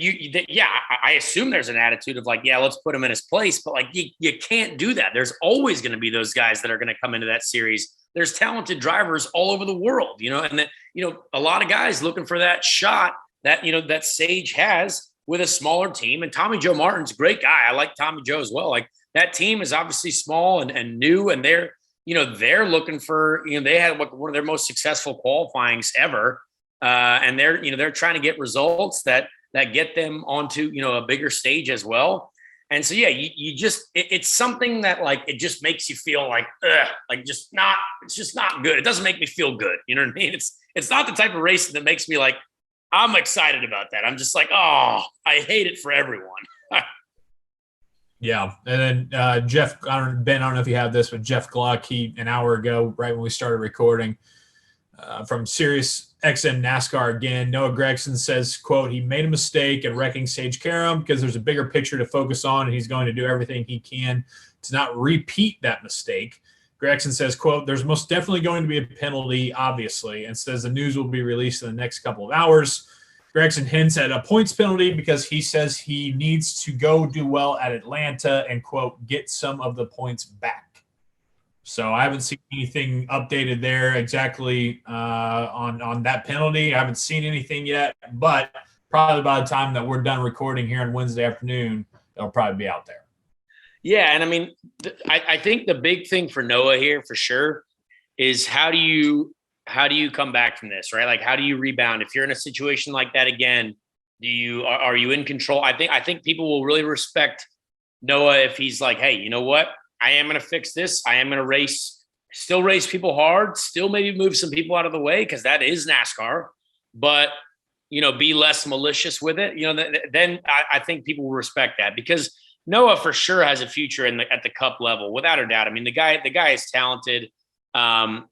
I assume there's an attitude of like, yeah, let's put him in his place. But like, you can't do that. There's always going to be those guys that are going to come into that series. There's talented drivers all over the world, and that, a lot of guys looking for that shot that, that Sage has with a smaller team. And Tommy Joe Martin's a great guy. I like Tommy Joe as well. Like, that team is obviously small and new, and they're looking for, they had one of their most successful qualifyings ever. And they're trying to get results that get them onto, a bigger stage as well. And so, yeah, it's something that like, it just makes you feel like, it's just not good. It doesn't make me feel good. You know what I mean? It's not the type of racing that makes me like, I'm excited about that. I'm just like, oh, I hate it for everyone. Yeah. And then Jeff, Ben, I don't know if you have this, but Jeff Gluck, an hour ago, right when we started recording, from Sirius XM NASCAR again, Noah Gragson says, quote, he made a mistake at wrecking Sage Karam because there's a bigger picture to focus on, and he's going to do everything he can to not repeat that mistake. Gragson says, quote, there's most definitely going to be a penalty, obviously, and says the news will be released in the next couple of hours. Gragson hints at a points penalty because he says he needs to go do well at Atlanta and, quote, get some of the points back. So I haven't seen anything updated there exactly on that penalty. I haven't seen anything yet, but probably by the time that we're done recording here on Wednesday afternoon, it'll probably be out there. Yeah, and I mean, I think the big thing for Noah here for sure is how do you come back from this, right? Like, how do you rebound if you're in a situation like that again? Are you in control? I think people will really respect Noah if he's like, hey, you know what? I am going to fix this. I am going to still race people hard, still maybe move some people out of the way because that is NASCAR, but, be less malicious with it. Then I think people will respect that because Noah for sure has a future at the Cup level, without a doubt. I mean, the guy is talented.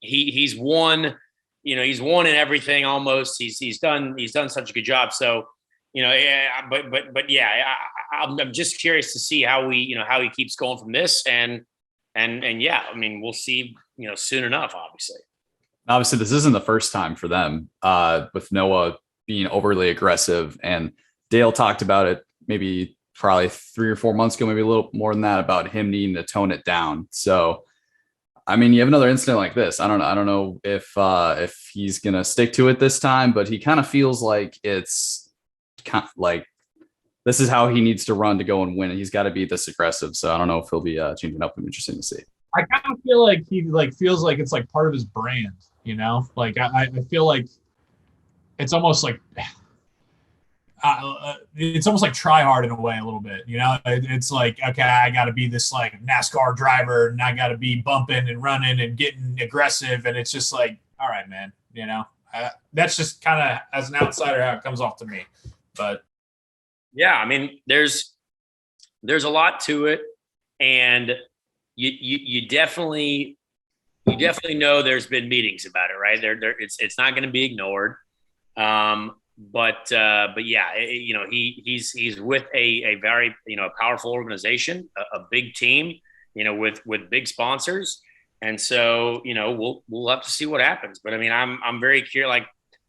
He's won, he's won in everything almost. He's done such a good job. So, but yeah, I'm just curious to see how he keeps going from this, and yeah, I mean, we'll see, soon enough, obviously. Obviously, this isn't the first time for them with Noah being overly aggressive, and Dale talked about it maybe probably 3 or 4 months ago, maybe a little more than that, about him needing to tone it down. So, I mean, you have another incident like this. I don't know if he's gonna stick to it this time, but he kind of feels like it's kind of like this is how he needs to run to go and win. He's got to be this aggressive. So I don't know if he'll be changing up. I'm interested to see. I kind of feel like he feels like it's like part of his brand, Like I feel like it's almost like it's almost like try hard in a way a little bit, it's like, okay, I got to be this like NASCAR driver and I got to be bumping and running and getting aggressive. And it's just like, all right, man, that's just kind of as an outsider how it comes off to me. But yeah, I mean, there's a lot to it, and you definitely know there's been meetings about it, right? It's not going to be ignored. But yeah, he's with a very, powerful organization, a big team, with big sponsors. And so, we'll have to see what happens. But I mean, I'm very curious. Like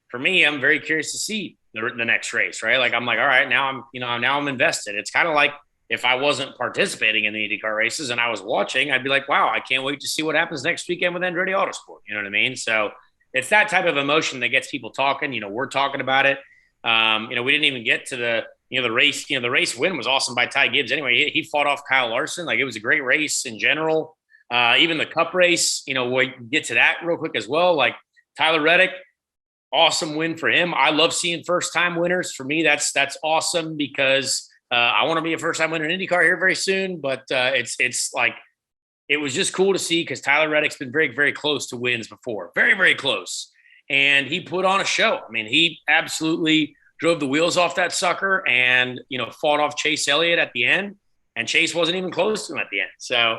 for me, I'm very curious to see the next race, right? Like I'm like, all right, now I'm invested. It's kind of like if I wasn't participating in the IndyCar races and I was watching, I'd be like, wow, I can't wait to see what happens next weekend with Andretti Autosport. You know what I mean? So it's that type of emotion that gets people talking. We're talking about it. We didn't even get to the race. The race win was awesome by Ty Gibbs. Anyway, he fought off Kyle Larson. Like it was a great race in general. Even the Cup race, we'll get to that real quick as well. Like Tyler Reddick, awesome win for him. I love seeing first-time winners. For me, that's awesome because I want to be a first-time winner in IndyCar here very soon. But it's like it was just cool to see because Tyler Reddick's been very, very close to wins before. Very, very close. And he put on a show. I mean, he absolutely drove the wheels off that sucker and, fought off Chase Elliott at the end. And Chase wasn't even close to him at the end. So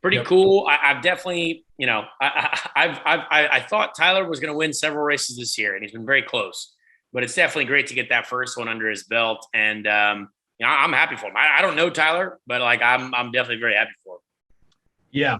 pretty cool. I've definitely, I thought Tyler was going to win several races this year, and he's been very close. But it's definitely great to get that first one under his belt. And, I'm happy for him. I don't know Tyler, but like I'm definitely very happy for him. Yeah,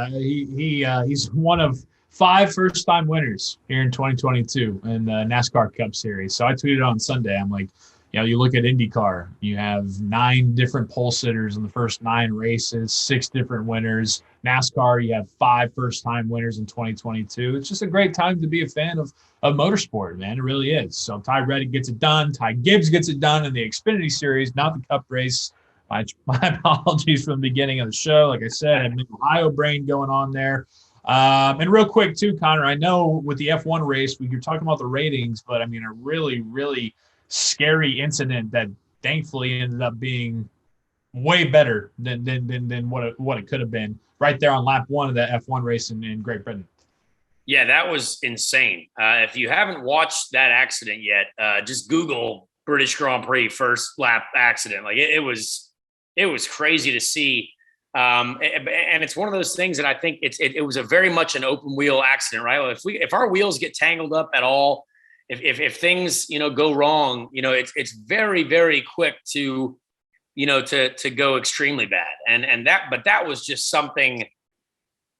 he's one of 5 first-time winners here in 2022 in the NASCAR Cup Series. So I tweeted on Sunday, I'm like, you look at IndyCar, you have 9 different pole sitters in the first 9 races, 6 different winners. NASCAR, you have 5 first-time winners in 2022. It's just a great time to be a fan of motorsport, man. It really is. So Ty Reddick gets it done. Ty Gibbs gets it done in the Xfinity Series, not the Cup race. My apologies from the beginning of the show. Like I said, I had an Ohio brain going on there. And real quick, too, Conor, I know with the F1 race, you're talking about the ratings, but I mean, a really, really scary incident that thankfully ended up being way better than what it could have been right there on lap 1 of the F1 race in Great Britain. Yeah, that was insane. If you haven't watched that accident yet, just Google British Grand Prix first lap accident. Like it was crazy to see. And it's one of those things that I think it was a very much an open wheel accident, right? If our wheels get tangled up at all, if things, go wrong, it's very, very quick to go extremely bad. But that was just something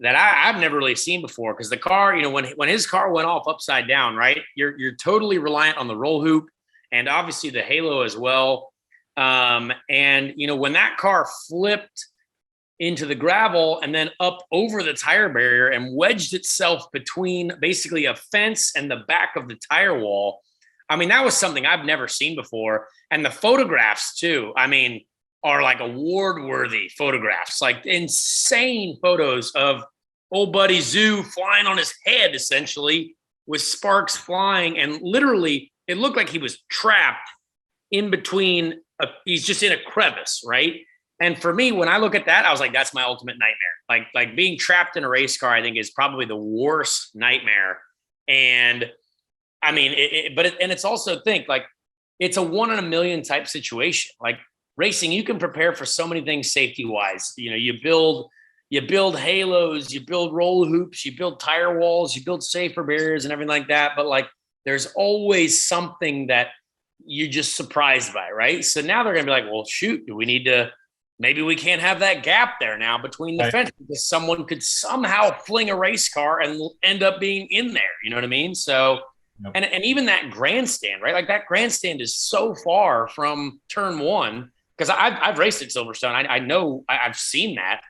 that I've never really seen before. Cause the car, when his car went off upside down, right, you're totally reliant on the roll hoop and obviously the halo as well. And when that car flipped into the gravel and then up over the tire barrier and wedged itself between basically a fence and the back of the tire wall. I mean, that was something I've never seen before. And the photographs too, I mean, are like award-worthy photographs, like insane photos of old buddy Zhou flying on his head, essentially, with sparks flying. And literally, it looked like he was trapped in between. He's just in a crevice, right? And for me, when I look at that, I was like, that's my ultimate nightmare. Like being trapped in a race car, I think is probably the worst nightmare. And I mean, it's also it's a 1 in a million type situation. Like racing, you can prepare for so many things safety wise. You build halos, you build roll hoops, you build tire walls, you build safer barriers and everything like that. But like, there's always something that you're just surprised by, right? So now they're going to be like, well, shoot, do we need to, maybe we can't have that gap there now between the fence because someone could somehow fling a race car and end up being in there. You know what I mean? So, and even that grandstand, right? Like that grandstand is so far from turn 1 because I've raced at Silverstone. I know I've seen that.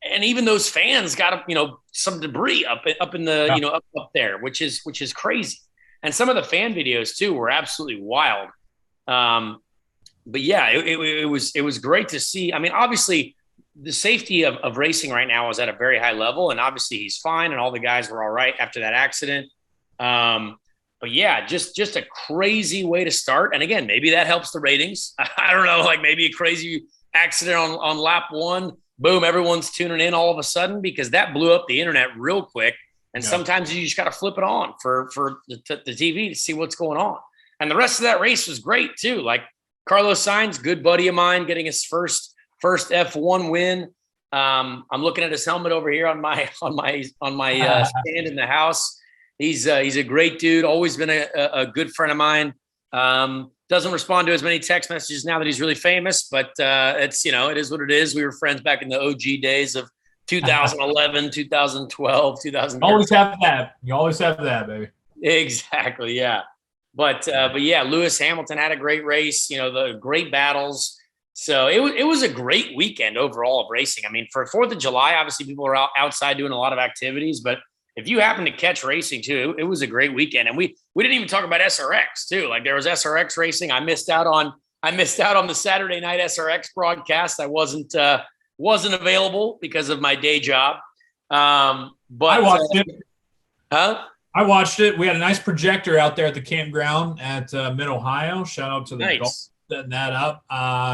And even those fans got, some debris up in the, up there, which is crazy. And some of the fan videos too were absolutely wild. But yeah, it was great to see. I mean, obviously the safety of racing right now is at a very high level, and obviously he's fine and all the guys were all right after that accident. but yeah, just a crazy way to start. And again, maybe that helps the ratings. I don't know, like maybe a crazy accident on lap one, boom, everyone's tuning in all of a sudden, because that blew up the internet real quick. And sometimes you just got to flip it on for the TV to see what's going on. And the rest of that race was great too. Like Carlos Sainz, good buddy of mine, getting his first F1 win. I'm looking at his helmet over here on my stand in the house. He's a great dude. Always been a good friend of mine. Doesn't respond to as many text messages now that he's really famous, but it's, it is what it is. We were friends back in the OG days of 2011, 2012, 2013. Always have that. You always have that, baby. Exactly. Yeah. But yeah, Lewis Hamilton had a great race, the great battles. So it was a great weekend overall of racing. I mean, for 4th of July, obviously people are outside doing a lot of activities, but if you happen to catch racing too, it was a great weekend. And we didn't even talk about SRX too. Like there was SRX racing. I missed out on the Saturday night SRX broadcast. I wasn't available because of my day job. But I watched it. Huh? I watched it. We had a nice projector out there at the campground at Mid-Ohio. Shout out to the Gulf setting that up.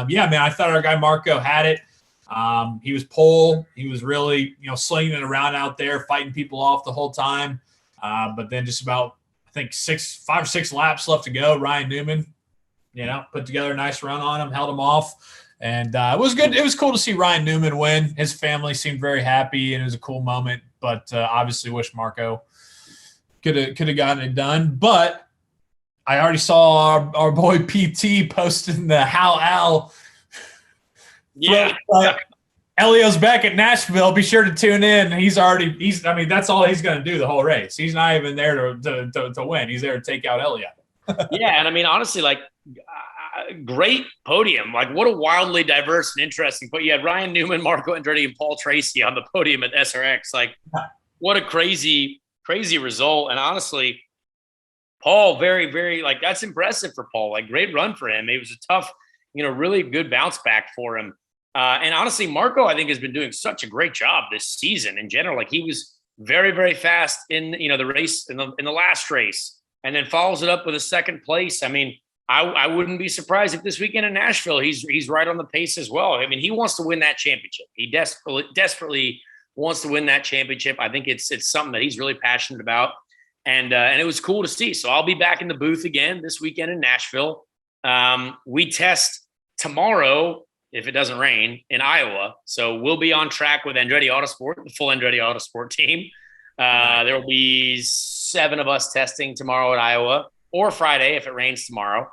Yeah, man, I thought our guy Marco had it. He was pole. He was really, slinging it around out there, fighting people off the whole time. But then just about, I think 5 or 6 laps left to go. Ryan Newman, put together a nice run on him, held him off. And it was good. It was cool to see Ryan Newman win. His family seemed very happy, and it was a cool moment. But obviously wish Marco could have gotten it done. But I already saw our boy PT posting the How Al. Yeah. Elio's back at Nashville. Be sure to tune in. That's all he's going to do the whole race. He's not even there to win. He's there to take out Elio. Yeah. And I mean, honestly, like great podium. Like what a wildly diverse and interesting, but you had Ryan Newman, Marco Andretti, and Paul Tracy on the podium at SRX. Like what a crazy result. And honestly, Paul, very, very, like that's impressive for Paul. Like great run for him. It was a tough, really good bounce back for him. And honestly, Marco, I think, has been doing such a great job this season in general. Like he was very, very fast in, the race in the last race, and then follows it up with a second place. I mean, I wouldn't be surprised if this weekend in Nashville, he's right on the pace as well. I mean, he wants to win that championship. He desperately wants to win that championship. I think it's something that he's really passionate about. And it was cool to see. So I'll be back in the booth again this weekend in Nashville. We test tomorrow, if it doesn't rain, in Iowa. So we'll be on track with Andretti Autosport, the full Andretti Autosport team. There will be 7 of us testing tomorrow at Iowa, or Friday if it rains tomorrow.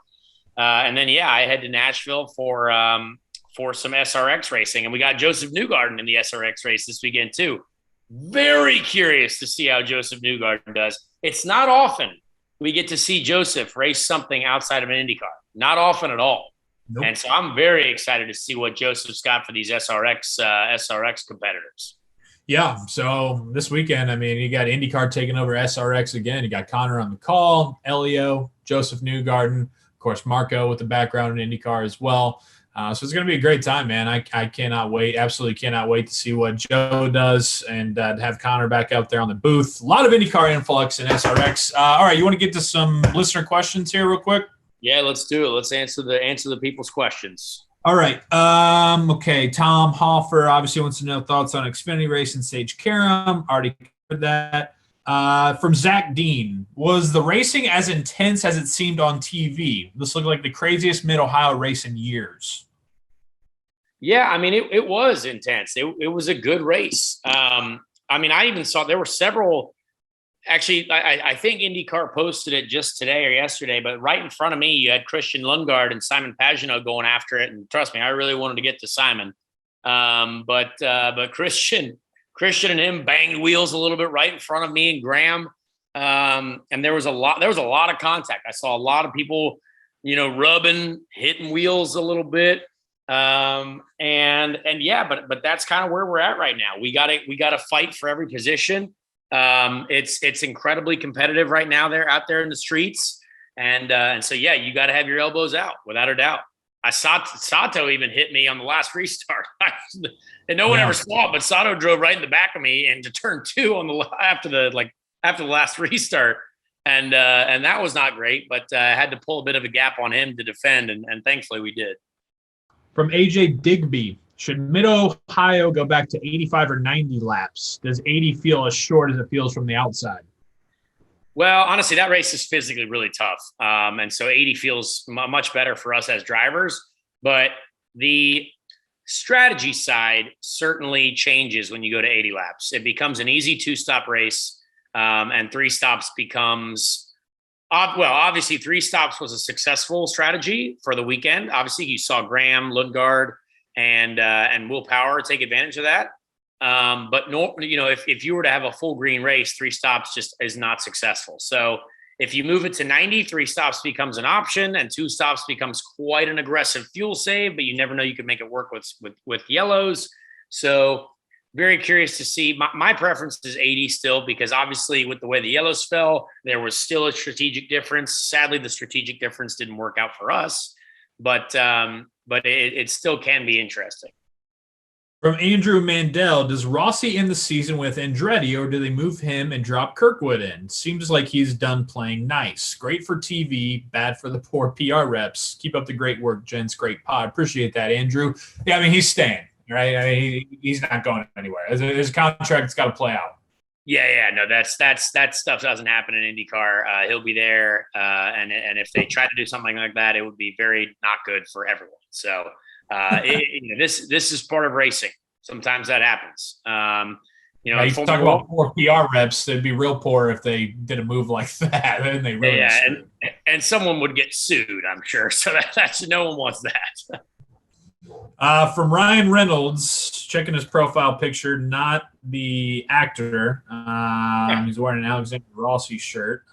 And then, I head to Nashville for some SRX racing. And we got Joseph Newgarden in the SRX race this weekend too. Very curious to see how Joseph Newgarden does. It's not often we get to see Joseph race something outside of an IndyCar. Not often at all. Nope. And so I'm very excited to see what Joseph's got for these SRX competitors. Yeah. So this weekend, I mean, you got IndyCar taking over SRX again. You got Conor on the call, Elio, Joseph Newgarden, of course, Marco with the background in IndyCar as well. So it's going to be a great time, man. I cannot wait. Absolutely cannot wait to see what Joe does and to have Conor back out there on the booth. A lot of IndyCar influx in SRX. All right. You want to get to some listener questions here real quick? Yeah, let's do it. Let's answer the people's questions. All right. Okay. Tom Hoffer obviously wants to know thoughts on Xfinity racing Sage Karam. Already covered that. From Zach Dean, was the racing as intense as it seemed on TV? This looked like the craziest Mid-Ohio race in years. Yeah, I mean, it was intense. It was a good race. I mean, I even saw there were several. Actually, I think IndyCar posted it just today or yesterday, but right in front of me, you had Christian Lundgaard and Simon Pagenaud going after it. And trust me, I really wanted to get to Simon. But Christian and him banged wheels a little bit right in front of me and Graham. And there was a lot of contact. I saw a lot of people, rubbing, hitting wheels a little bit. And yeah, but that's kind of where we're at right now. We got to fight for every position. It's incredibly competitive right now. They're out there in the streets. And so, yeah, you got to have your elbows out without a doubt. Sato even hit me on the last restart, and no one ever saw it. But Sato drove right in the back of me into turn 2 on after the last restart. and that was not great. But I had to pull a bit of a gap on him to defend, and thankfully we did. From AJ Digby, should Mid-Ohio go back to 85 or 90 laps? Does 80 feel as short as it feels from the outside? Well, honestly, that race is physically really tough. And so 80 feels much better for us as drivers. But the strategy side certainly changes when you go to 80 laps. It becomes an easy 2-stop race, and 3 stops becomes well, obviously 3 stops was a successful strategy for the weekend. Obviously, you saw Graham, Lundgaard, and Will Power take advantage of that. But no, if you were to have a full green race, 3 stops just is not successful. So if you move it to 90, 3 stops becomes an option, and 2 stops becomes quite an aggressive fuel save. But you never know; you can make it work with yellows. So very curious to see. My preference is 80 still, because obviously with the way the yellows fell, there was still a strategic difference. Sadly, the strategic difference didn't work out for us, but it still can be interesting. From Andrew Mandel, does Rossi end the season with Andretti, or do they move him and drop Kirkwood in? Seems like he's done playing nice. Great for TV, bad for the poor PR reps. Keep up the great work, gents. Great pod. Appreciate that, Andrew. Yeah, I mean, he's staying, right? I mean, he's not going anywhere. His contract's got to play out. Yeah. No, that stuff doesn't happen in IndyCar. He'll be there, and if they try to do something like that, it would be very not good for everyone. So. This is part of racing. Sometimes that happens. You talk about poor PR reps. They'd be real poor if they did a move like that. And they really and someone would get sued, I'm sure. So that's no one wants that. From Ryan Reynolds, checking his profile picture, not the actor. He's wearing an Alexander Rossi shirt.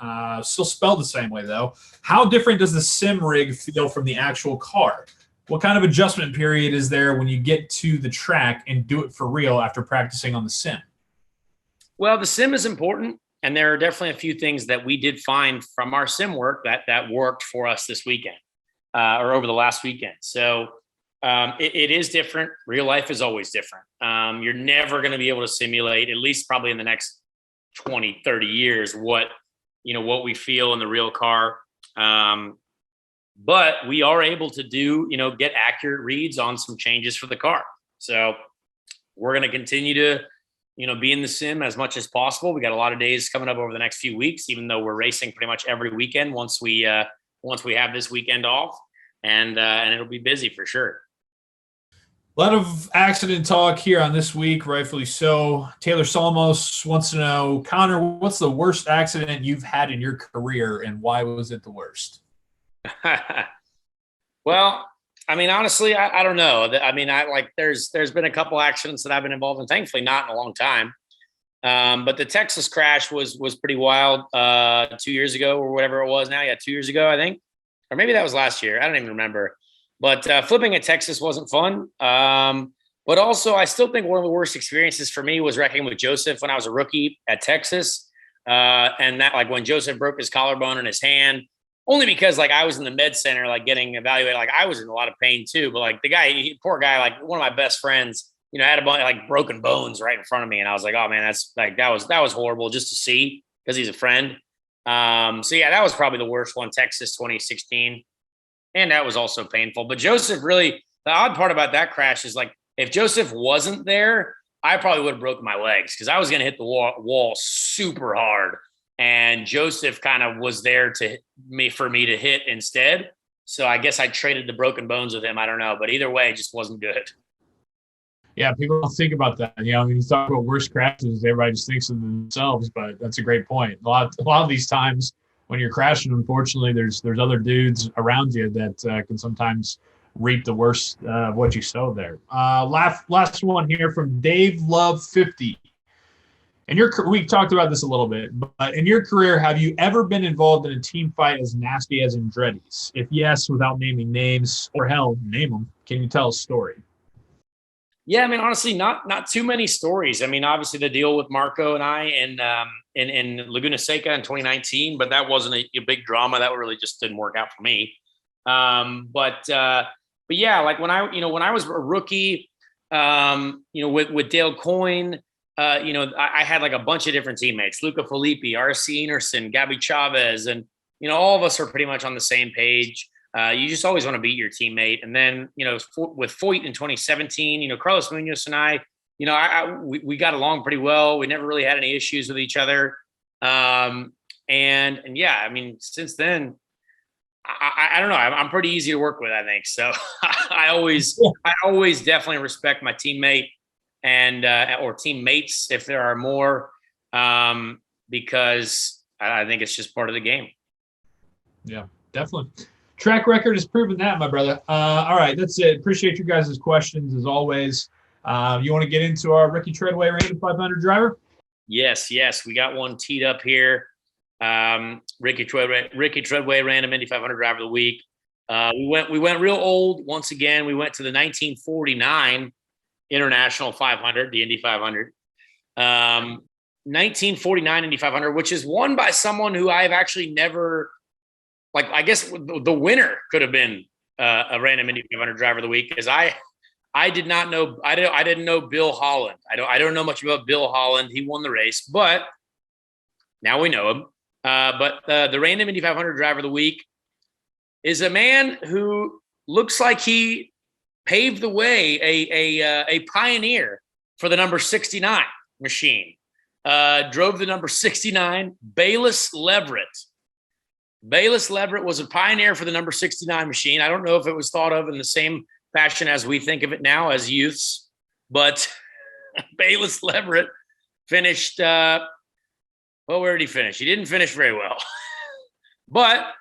Still spelled the same way though. How different does the sim rig feel from the actual car? What kind of adjustment period is there when you get to the track and do it for real after practicing on the sim? Well, the sim is important, and there are definitely a few things that we did find from our sim work that worked for us this weekend or over the last weekend. So it is different. Real life is always different. You're never going to be able to simulate, at least probably in the next 20, 30 years, what we feel in the real car. But we are able to get accurate reads on some changes for the car. So we're going to continue to, be in the sim as much as possible. We got a lot of days coming up over the next few weeks, even though we're racing pretty much every weekend once we have this weekend off, and it'll be busy for sure. A lot of accident talk here on This Week, rightfully so. Taylor Salmos wants to know, Conor, what's the worst accident you've had in your career, and why was it the worst? Well, I mean, honestly, I don't know. I mean, there's been a couple accidents that I've been involved in, thankfully not in a long time. But the Texas crash was pretty wild 2 years ago or whatever it was now. Yeah, 2 years ago, I think. Or maybe that was last year. I don't even remember. But flipping at Texas wasn't fun. But also, I still think one of the worst experiences for me was wrecking with Joseph when I was a rookie at Texas. And that, when Joseph broke his collarbone and his hand, only because I was in the med center, getting evaluated, I was in a lot of pain too. But the guy, poor guy, one of my best friends, had a bunch broken bones right in front of me. And I was like, oh man, that's that was horrible just to see because he's a friend. So yeah, that was probably the worst one, Texas 2016. And that was also painful. But Joseph really, the odd part about that crash is if Joseph wasn't there, I probably would have broken my legs because I was going to hit the wall super hard. And Joseph kind of was there for me to hit instead. So I guess I traded the broken bones with him. I don't know. But either way, it just wasn't good. Yeah, people don't think about that. You talk about worst crashes, everybody just thinks of themselves, but that's a great point. A lot of these times when you're crashing, unfortunately, there's other dudes around you that can sometimes reap the worst of what you sow there. Last one here from Dave Love 50. We talked about this a little bit, but in your career, have you ever been involved in a team fight as nasty as Andretti's? If yes, without naming names, or hell, name them, can you tell a story? Yeah, I mean, honestly, not too many stories. I mean, obviously the deal with Marco and I in Laguna Seca in 2019, but that wasn't a big drama. That really just didn't work out for me. But yeah, when I was a rookie, with Dale Coyne, I had like a bunch of different teammates, Luca Filippi, RC Enerson, Gabby Chavez, and, all of us are pretty much on the same page. You just always want to beat your teammate. And then, with Foyt in 2017, Carlos Munoz and I, we got along pretty well. We never really had any issues with each other. And yeah, I mean, since then, I don't know. I'm pretty easy to work with, I think. So I always definitely respect my teammate and or teammates if there are more, because I think it's just part of the game. Yeah, definitely. Track record has proven that, my brother. All right, that's it. Appreciate you guys' questions as always. You want to get into our Ricky Treadway Random 500 driver? Yes. We got one teed up here. Ricky Treadway Random Indy 500 driver of the week. We went real old once again. We went to the 1949 International 500, the Indy 500. 1949 Indy 500, which is won by someone who I've actually never, I guess the winner could have been a random Indy 500 driver of the week, because I did not know. I didn't know Bill Holland. I don't know much about Bill Holland. He won the race, but now we know him. But the random Indy 500 driver of the week is a man who looks like he paved the way, a pioneer for the number 69 machine. Drove the number 69, Bayless Leverett. Bayless Leverett was a pioneer for the number 69 machine. I don't know if it was thought of in the same fashion as we think of it now as youths, but Bayless Leverett finished, where did he finish? He didn't finish very well. But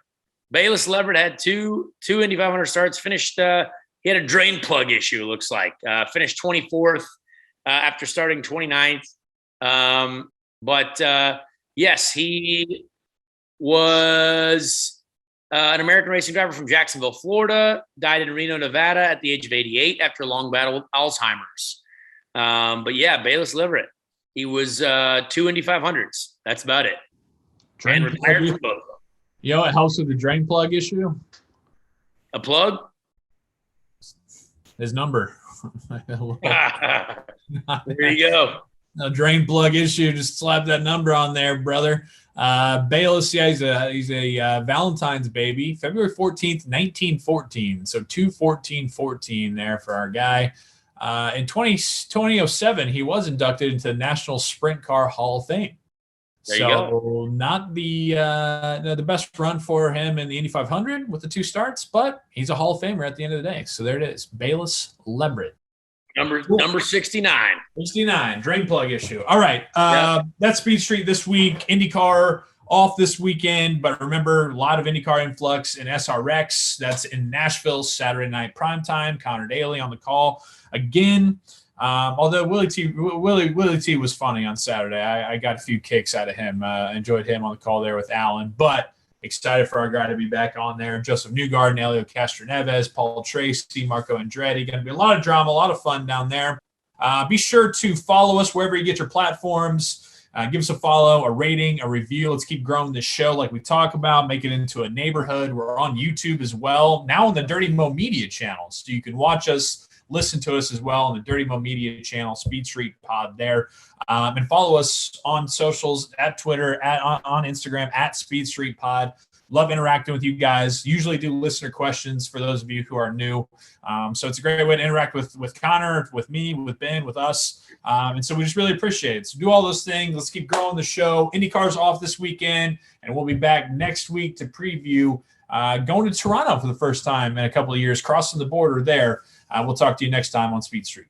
Bayless Leverett had two Indy 500 starts, finished, he had a drain plug issue, it looks like. Finished 24th after starting 29th. Yes, he was an American racing driver from Jacksonville, Florida, died in Reno, Nevada at the age of 88 after a long battle with Alzheimer's. But yeah, Bayless Leverett, he was 2 Indy 500s. That's about it. Drain and retired plug. from both of them. You know what helps with the drain plug issue? A plug? His number. There you go. A drain plug issue. Just slap that number on there, brother. Bayless, yeah, he's a Valentine's baby. February 14th, 1914. So 2/14/14 there for our guy. In 2007, he was inducted into the National Sprint Car Hall of Fame. There you go. Not the best run for him in the Indy 500 with the 2 starts, but he's a Hall of Famer at the end of the day. So there it is, Bayless Leverett. Number 69. 69, drain plug issue. All right. That's Speed Street this week. IndyCar off this weekend, but remember, a lot of IndyCar influx in SRX. That's in Nashville, Saturday night primetime. Conor Daly on the call again. Although Willie T was funny on Saturday. I got a few kicks out of him. Enjoyed him on the call there with Alan, but excited for our guy to be back on there. Joseph Newgarden, Elio Castroneves, Paul Tracy, Marco Andretti. Going to be a lot of drama, a lot of fun down there. Be sure to follow us wherever you get your platforms. Give us a follow, a rating, a review. Let's keep growing this show like we talk about, make it into a neighborhood. We're on YouTube as well, now on the Dirty Mo Media channel. So you can watch us, listen to us as well on the Dirty Mo Media channel, Speed Street Pod there. And follow us on socials, at Twitter, on Instagram, at Speed Street Pod. Love interacting with you guys. Usually do listener questions for those of you who are new. So it's a great way to interact with Conor, with me, with Ben, with us. And so we just really appreciate it. So do all those things. Let's keep growing the show. IndyCar's off this weekend, and we'll be back next week to preview going to Toronto for the first time in a couple of years, crossing the border there. We'll talk to you next time on Speed Street.